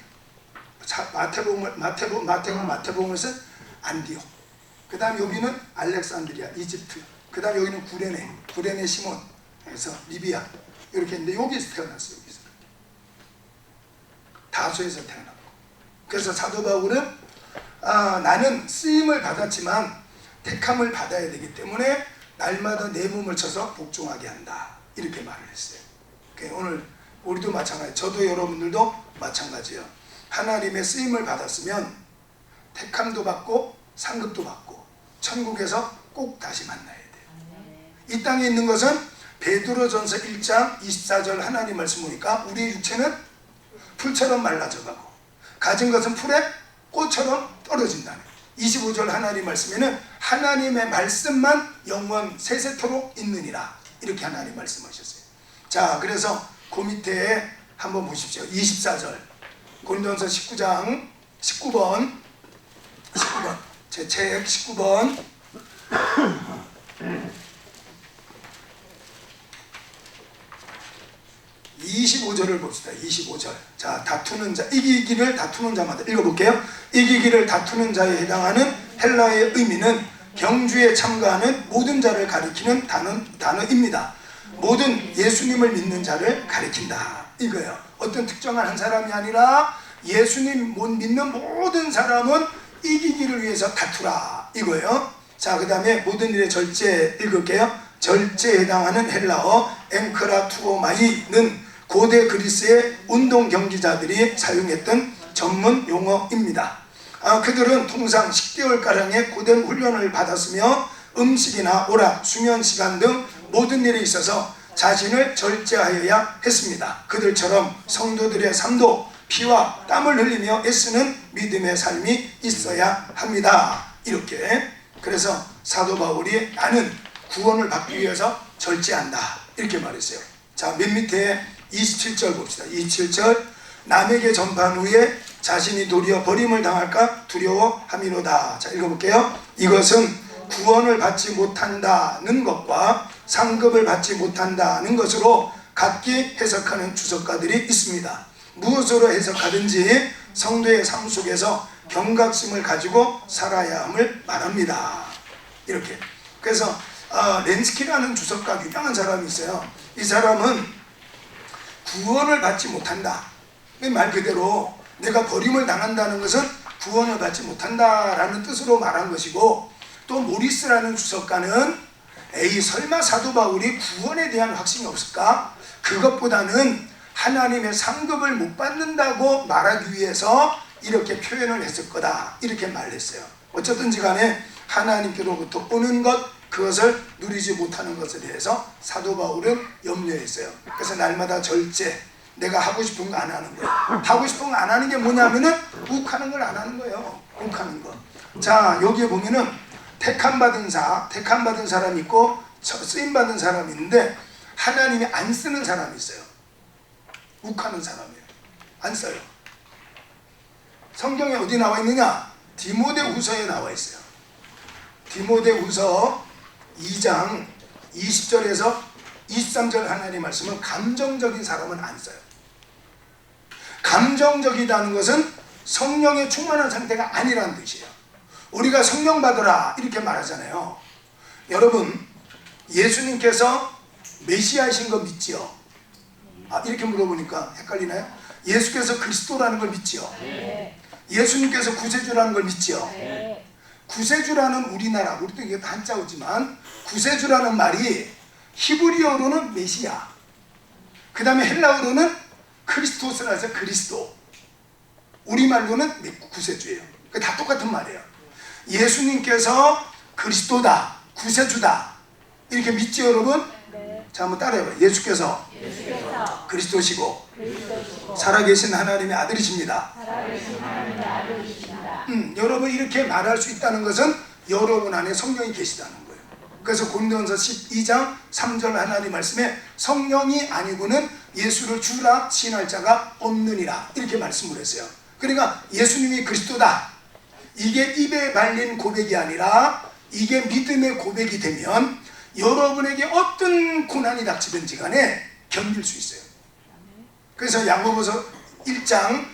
마태복음을 쓴 안디옥. 그 다음 여기는 알렉산드리아 이집트. 그 다음 여기는 구레네 시몬 그래서 리비아 이렇게 있는데 여기서 태어났어요. 여기서 다소에서 태어났고. 그래서 사도 바울은 나는 쓰임을 받았지만 택함을 받아야 되기 때문에 날마다 내 몸을 쳐서 복종하게 한다 이렇게 말을 했어요. 오늘 우리도 마찬가지, 저도 여러분들도 마찬가지예요. 하나님의 쓰임을 받았으면 택함도 받고 상급도 받고 천국에서 꼭 다시 만나야 돼요. 이 땅에 있는 것은 베드로전서 1장 24절 하나님 말씀 보니까 우리의 육체는 풀처럼 말라져가고 가진 것은 풀의 꽃처럼 떨어진다는 25절 하나님 말씀에는 하나님의 말씀만 영원 세세토록 있느니라 이렇게 하나님 말씀하셨어요. 자, 그래서 그 밑에 한번 보십시오. 24절 고린도전서 19장 19번 제 책 19번 25절을 봅시다. 25절. 자, 다투는 자, 이기기를 다투는 자마다 읽어볼게요. 이기기를 다투는 자에 해당하는 헬라어의 의미는 경주에 참가하는 모든 자를 가리키는 단어입니다. 모든 예수님을 믿는 자를 가리킨다 이거예요. 어떤 특정한 한 사람이 아니라 예수님 못 믿는 모든 사람은 이기기를 위해서 다투라 이거예요. 자, 그 다음에 모든 일의 절제 읽을게요. 절제에 해당하는 헬라어 앵크라투오마이는 고대 그리스의 운동 경기자들이 사용했던 전문 용어입니다. 그들은 통상 10개월가량의 고된 훈련을 받았으며 음식이나 오락, 수면 시간 등 모든 일에 있어서 자신을 절제하여야 했습니다. 그들처럼 성도들의 삶도 피와 땀을 흘리며 애쓰는 믿음의 삶이 있어야 합니다. 이렇게. 그래서 사도 바울이 나는 구원을 받기 위해서 절제한다 이렇게 말했어요. 자, 맨 밑에 27절 봅시다. 27절 남에게 전파한 후에 자신이 도리어 버림을 당할까 두려워함이로다. 자, 읽어볼게요. 이것은 구원을 받지 못한다는 것과 상급을 받지 못한다는 것으로 각기 해석하는 주석가들이 있습니다. 무엇으로 해석하든지 성도의 삶 속에서 경각심을 가지고 살아야 함을 말합니다. 이렇게. 그래서 렌스키라는 주석가 유명한 사람이 있어요. 이 사람은 구원을 받지 못한다. 말 그대로 내가 버림을 당한다는 것은 구원을 받지 못한다라는 뜻으로 말한 것이고, 또 모리스라는 주석가는 에이 설마 사도 바울이 구원에 대한 확신이 없을까? 그것보다는 하나님의 상급을 못 받는다고 말하기 위해서 이렇게 표현을 했을 거다 이렇게 말했어요. 어쨌든지 간에 하나님께로부터 오는 것, 그것을 누리지 못하는 것에 대해서 사도 바울은 염려했어요. 그래서 날마다 절제, 내가 하고 싶은 거 안 하는 거예요. 하고 싶은 거 안 하는 게 뭐냐면은 욱하는 걸 안 하는 거예요. 욱하는 거. 자, 여기에 보면은 택함 받은 사람이 있고 쓰임 받은 사람이 있는데 하나님이 안 쓰는 사람이 있어요. 욱하는 사람이에요. 안 써요. 성경에 어디 나와 있느냐? 디모데후서에 나와 있어요. 디모데후서 2장 20절에서 23절 하나님의 말씀은 감정적인 사람은 안 써요. 감정적이다는 것은 성령에 충만한 상태가 아니라는 뜻이에요. 우리가 성령 받으라 이렇게 말하잖아요. 여러분, 예수님께서 메시아이신 거 믿지요? 이렇게 물어보니까 헷갈리나요? 예수께서 그리스도라는 걸 믿지요? 네. 예수님께서 구세주라는 걸 믿지요? 네. 구세주라는 우리나라, 우리도 이게 한자어지만 구세주라는 말이 히브리어로는 메시아, 그 다음에 헬라어로는 크리스토스라 해서 그리스도, 우리말로는 구세주예요. 다 똑같은 말이에요. 예수님께서 그리스도다, 구세주다 이렇게 믿지요 여러분? 네. 자, 한번 따라해봐요. 예수께서 그리스도시고 살아계신 하나님의 아들이십니다. 여러분 이렇게 말할 수 있다는 것은 여러분 안에 성령이 계시다는 거예요. 그래서 고린도전서 12장 3절 하나님 말씀에 성령이 아니고는 예수를 주라 시인할 자가 없느니라 이렇게 말씀을 했어요. 그러니까 예수님이 그리스도다, 이게 입에 발린 고백이 아니라 이게 믿음의 고백이 되면 여러분에게 어떤 고난이 닥치든지 간에 견딜 수 있어요. 그래서 야고보서 1장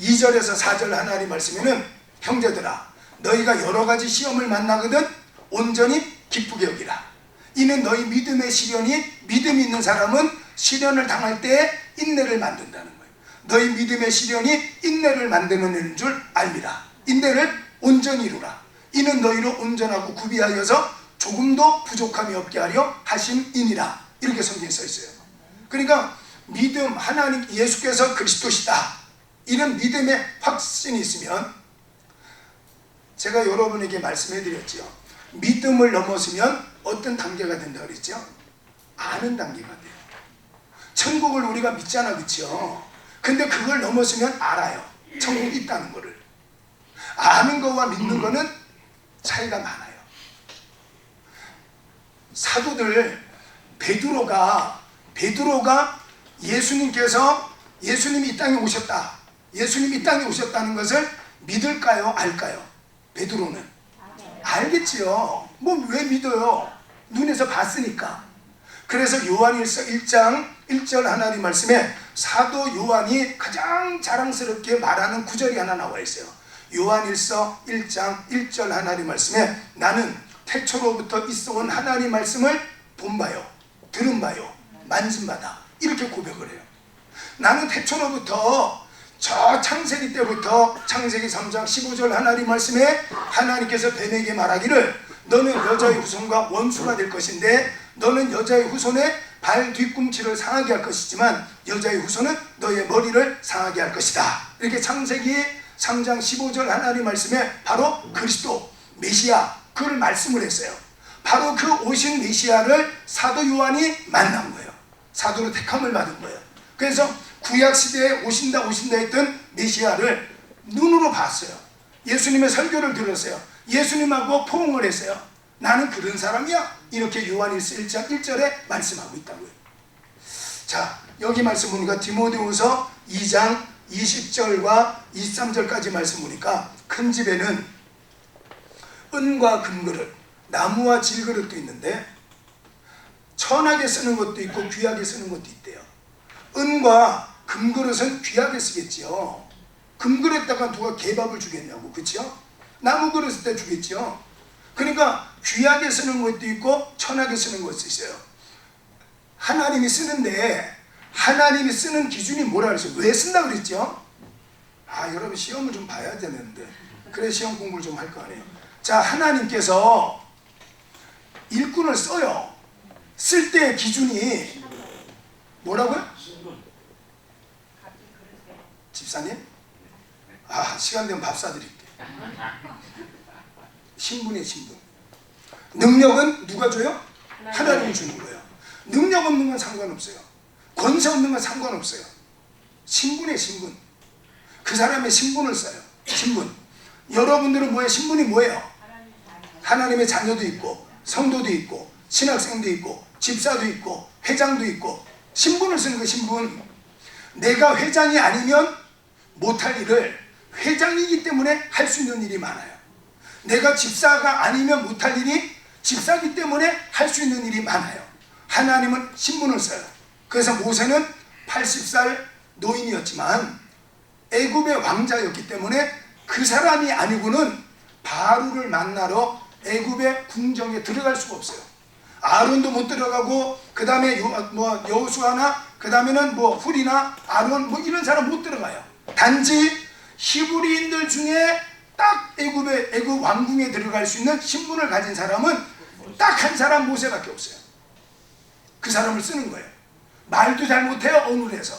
2절에서 4절 하나님 말씀에는 형제들아 너희가 여러가지 시험을 만나거든 온전히 기쁘게 여기라. 이는 너희 믿음의 시련이 믿음 있는 사람은 시련을 당할 때 인내를 만든다는 거예요. 너희 믿음의 시련이 인내를 만드는 줄 알미라. 인내를 온전히 이루라. 이는 너희로 온전하고 구비하여서 조금도 부족함이 없게 하려 하심이니라. 이렇게 성경에 써 있어요. 그러니까 믿음, 하나님 예수께서 그리스도시다, 이런 믿음의 확신이 있으면, 제가 여러분에게 말씀해 드렸죠. 믿음을 넘어서면 어떤 단계가 된다 그랬죠? 아는 단계가 돼요. 천국을 우리가 믿잖아, 그렇죠? 근데 그걸 넘어서면 알아요. 천국이 있다는 거를. 아는 거와 믿는 거는 차이가 많아요. 사도들, 베드로가 예수님께서 예수님이 이 땅에 오셨다, 예수님이 이 땅에 오셨다는 것을 믿을까요? 알까요? 베드로는 알겠지요. 뭐 왜 믿어요? 눈에서 봤으니까. 그래서 요한일서 1장 1절 하나님 말씀에 사도 요한이 가장 자랑스럽게 말하는 구절이 하나 나와 있어요. 요한일서 1장 1절 하나님 말씀에 나는 태초로부터 있어온 하나님 말씀을 본 바요, 들은 바요, 만진 바다, 이렇게 고백을 해요. 나는 태초로부터, 저 창세기 때부터, 창세기 3장 15절 하나님 말씀에 하나님께서 뱀에게 말하기를 너는 여자의 후손과 원수가 될 것인데 너는 여자의 후손의 발 뒤꿈치를 상하게 할 것이지만 여자의 후손은 너의 머리를 상하게 할 것이다. 이렇게 창세기 3장 15절 하나님 말씀에 바로 그리스도 메시아, 그걸 말씀을 했어요. 바로 그 오신 메시아를 사도 요한이 만난 거예요. 사도로 택함을 받은 거예요. 그래서 구약시대에 오신다 했던 메시아를 눈으로 봤어요. 예수님의 설교를 들었어요. 예수님하고 포옹을 했어요. 나는 그런 사람이야, 이렇게 요한일서 1장 1절에 말씀하고 있다고요. 자, 여기 말씀 보니까 디모데후서 2장 20절과 23절까지 말씀 보니까 큰 집에는 은과 금그릇, 나무와 질그릇도 있는데 천하게 쓰는 것도 있고 귀하게 쓰는 것도 있대요. 은과 금그릇은 귀하게 쓰겠지요. 금그릇에다가 누가 개밥을 주겠냐고, 그렇죠? 나무 그릇에 주겠죠. 그러니까 귀하게 쓰는 것도 있고 천하게 쓰는 것도 있어요. 하나님이 쓰는데 하나님이 쓰는 기준이 뭐라 그랬어요? 왜 쓴다 그랬죠? 여러분 시험을 좀 봐야 되는데, 그래 시험 공부를 좀 할 거 아니에요. 자, 하나님께서 일꾼을 써요. 쓸 때의 기준이 뭐라고요? 집사님? 시간 되면 밥 사드릴게. 신분이에요, 신분. 능력은 누가 줘요? 하나님이 주는 거예요. 능력 없는 건 상관없어요. 권세 없는 건 상관없어요. 신분이에요, 신분. 그 사람의 신분을 써요. 신분. 여러분들은 뭐예요? 신분이 뭐예요? 하나님의 자녀도 있고 성도도 있고 신학생도 있고 집사도 있고 회장도 있고, 신분을 쓰는 거예요, 신분. 내가 회장이 아니면 못할 일을 회장이기 때문에 할 수 있는 일이 많아요. 내가 집사가 아니면 못할 일이 집사기 때문에 할 수 있는 일이 많아요. 하나님은 신분을 써요. 그래서 모세는 80살 노인이었지만 애굽의 왕자였기 때문에 그 사람이 아니고는 바로를 만나러 애굽의 궁정에 들어갈 수가 없어요. 아론도 못 들어가고, 그 다음에 여호수아나, 그 다음에는 훌이나 아론 이런 사람 못 들어가요. 단지 히브리인들 중에 딱 애굽 왕궁에 들어갈 수 있는 신분을 가진 사람은 딱 한 사람, 모세밖에 없어요. 그 사람을 쓰는 거예요. 말도 잘 못해요, 언어에서.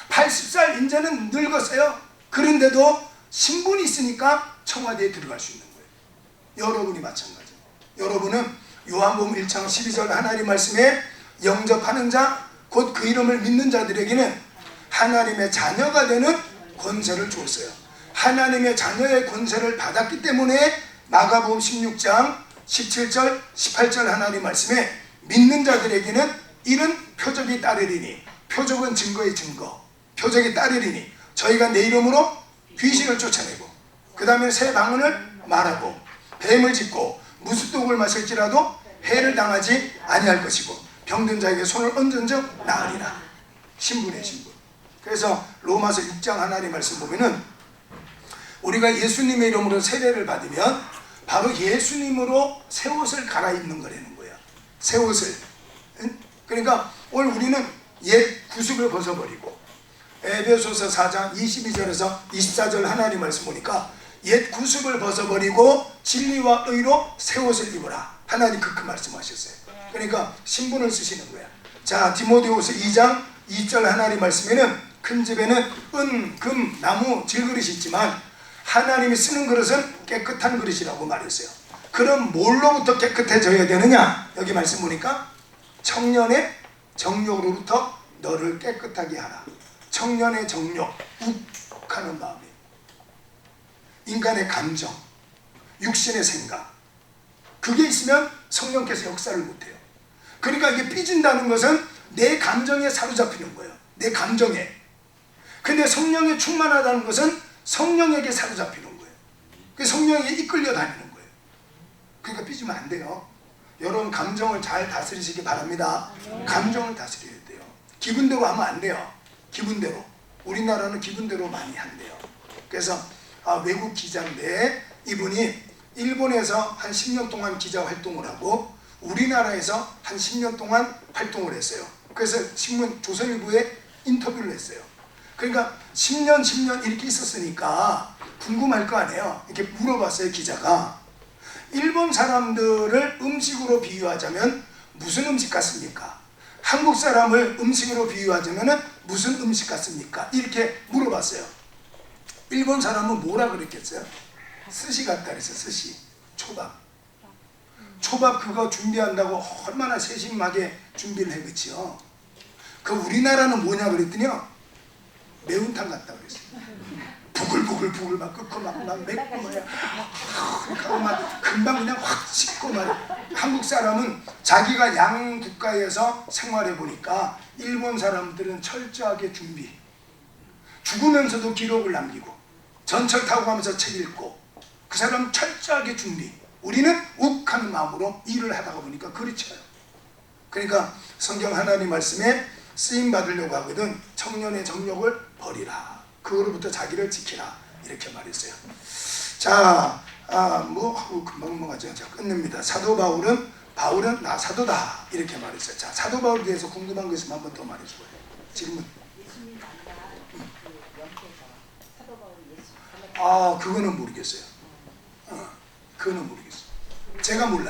80살 이제는 늙었어요. 그런데도 신분이 있으니까 청와대에 들어갈 수 있는 거예요. 여러분이 마찬가지예요. 여러분은 요한복음 1장 12절 하나님 말씀에 영접하는 자, 곧 그 이름을 믿는 자들에게는 하나님의 자녀가 되는 권세를 주었어요. 하나님의 자녀의 권세를 받았기 때문에 마가복음 16장 17절 18절 하나님 말씀에 믿는 자들에게는 이런 표적이 따르리니, 표적은 증거의 증거, 표적이 따르리니 저희가 내 이름으로 귀신을 쫓아내고 그 다음에 새 방언을 말하고 뱀을 짚고 무슨 독을 마실지라도 해를 당하지 아니할 것이고 병든 자에게 손을 얹은즉 나으리라. 신분의 신분. 그래서 로마서 6장 하나님 말씀 보면은 우리가 예수님의 이름으로 세례를 받으면 바로 예수님으로 새 옷을 갈아입는 거라는 거예요. 새 옷을. 그러니까 오늘 우리는 옛 구습을 벗어버리고 에베소서 4장 22절에서 24절 하나님 말씀 보니까 옛 구습을 벗어버리고 진리와 의로 새 옷을 입으라. 하나님 그렇게 말씀하셨어요. 그러니까 신분을 쓰시는 거야. 자, 디모데후서 2장 2절 하나님 말씀에는 큰 집에는 은, 금, 나무, 질그릇이 있지만 하나님이 쓰는 그릇은 깨끗한 그릇이라고 말했어요. 그럼 뭘로부터 깨끗해져야 되느냐? 여기 말씀 보니까 청년의 정욕으로부터 너를 깨끗하게 하라. 청년의 정욕, 욱하는 마음이, 인간의 감정, 육신의 생각, 그게 있으면 성령께서 역사를 못해요. 그러니까 이게 삐진다는 것은 내 감정에 사로잡히는 거예요. 내 감정에. 근데 성령에 충만하다는 것은 성령에게 사로잡히는 거예요. 그 성령에게 이끌려 다니는 거예요. 그러니까 삐지면 안 돼요. 여러분 감정을 잘 다스리시기 바랍니다. 감정을 다스려야 돼요. 기분대로 하면 안 돼요. 기분대로. 우리나라는 기분대로 많이 한대요. 그래서 외국 기자인데 이분이 일본에서 한 10년 동안 기자 활동을 하고 우리나라에서 한 10년 동안 활동을 했어요. 그래서 신문 조선일보에 인터뷰를 했어요. 그러니까 10년 이렇게 있었으니까 궁금할 거 아니에요. 이렇게 물어봤어요, 기자가. 일본 사람들을 음식으로 비유하자면 무슨 음식 같습니까? 한국 사람을 음식으로 비유하자면 무슨 음식 같습니까? 이렇게 물어봤어요. 일본 사람은 뭐라 그랬겠어요? 스시 같다 그랬어요. 스시. 초밥. 초밥 그거 준비한다고 얼마나 세심하게 준비를 해, 그치요? 그 우리나라는 뭐냐 그랬더니요, 매운탕 같다 그랬어요. 부글부글 막 끓고 막 맵고 막 금방 그냥 확 식고 막. 한국 사람은 자기가 양 국가에서 생활해 보니까 일본 사람들은 철저하게 준비, 죽으면서도 기록을 남기고 전철 타고 가면서 책 읽고, 그 사람 철저하게 준비. 우리는 욱하는 마음으로 일을 하다가 보니까 그르쳐요. 그러니까 성경 하나님 말씀에 쓰임 받으려고 하거든 청년의 정욕을 버리라. 그거로부터 자기를 지키라. 이렇게 말했어요. 자, 금방 넘어가죠. 자, 끝냅니다. 사도 바울은 나 사도다. 이렇게 말했어요. 자, 사도 바울에 대해서 궁금한 거 있으면 한 번 더 말해줘요. 질문. 예수님 아니라 그 영계에서 사도 바울이 예수. 그거는 모르겠어요. 그거는 모르겠어요. 제가 몰라요.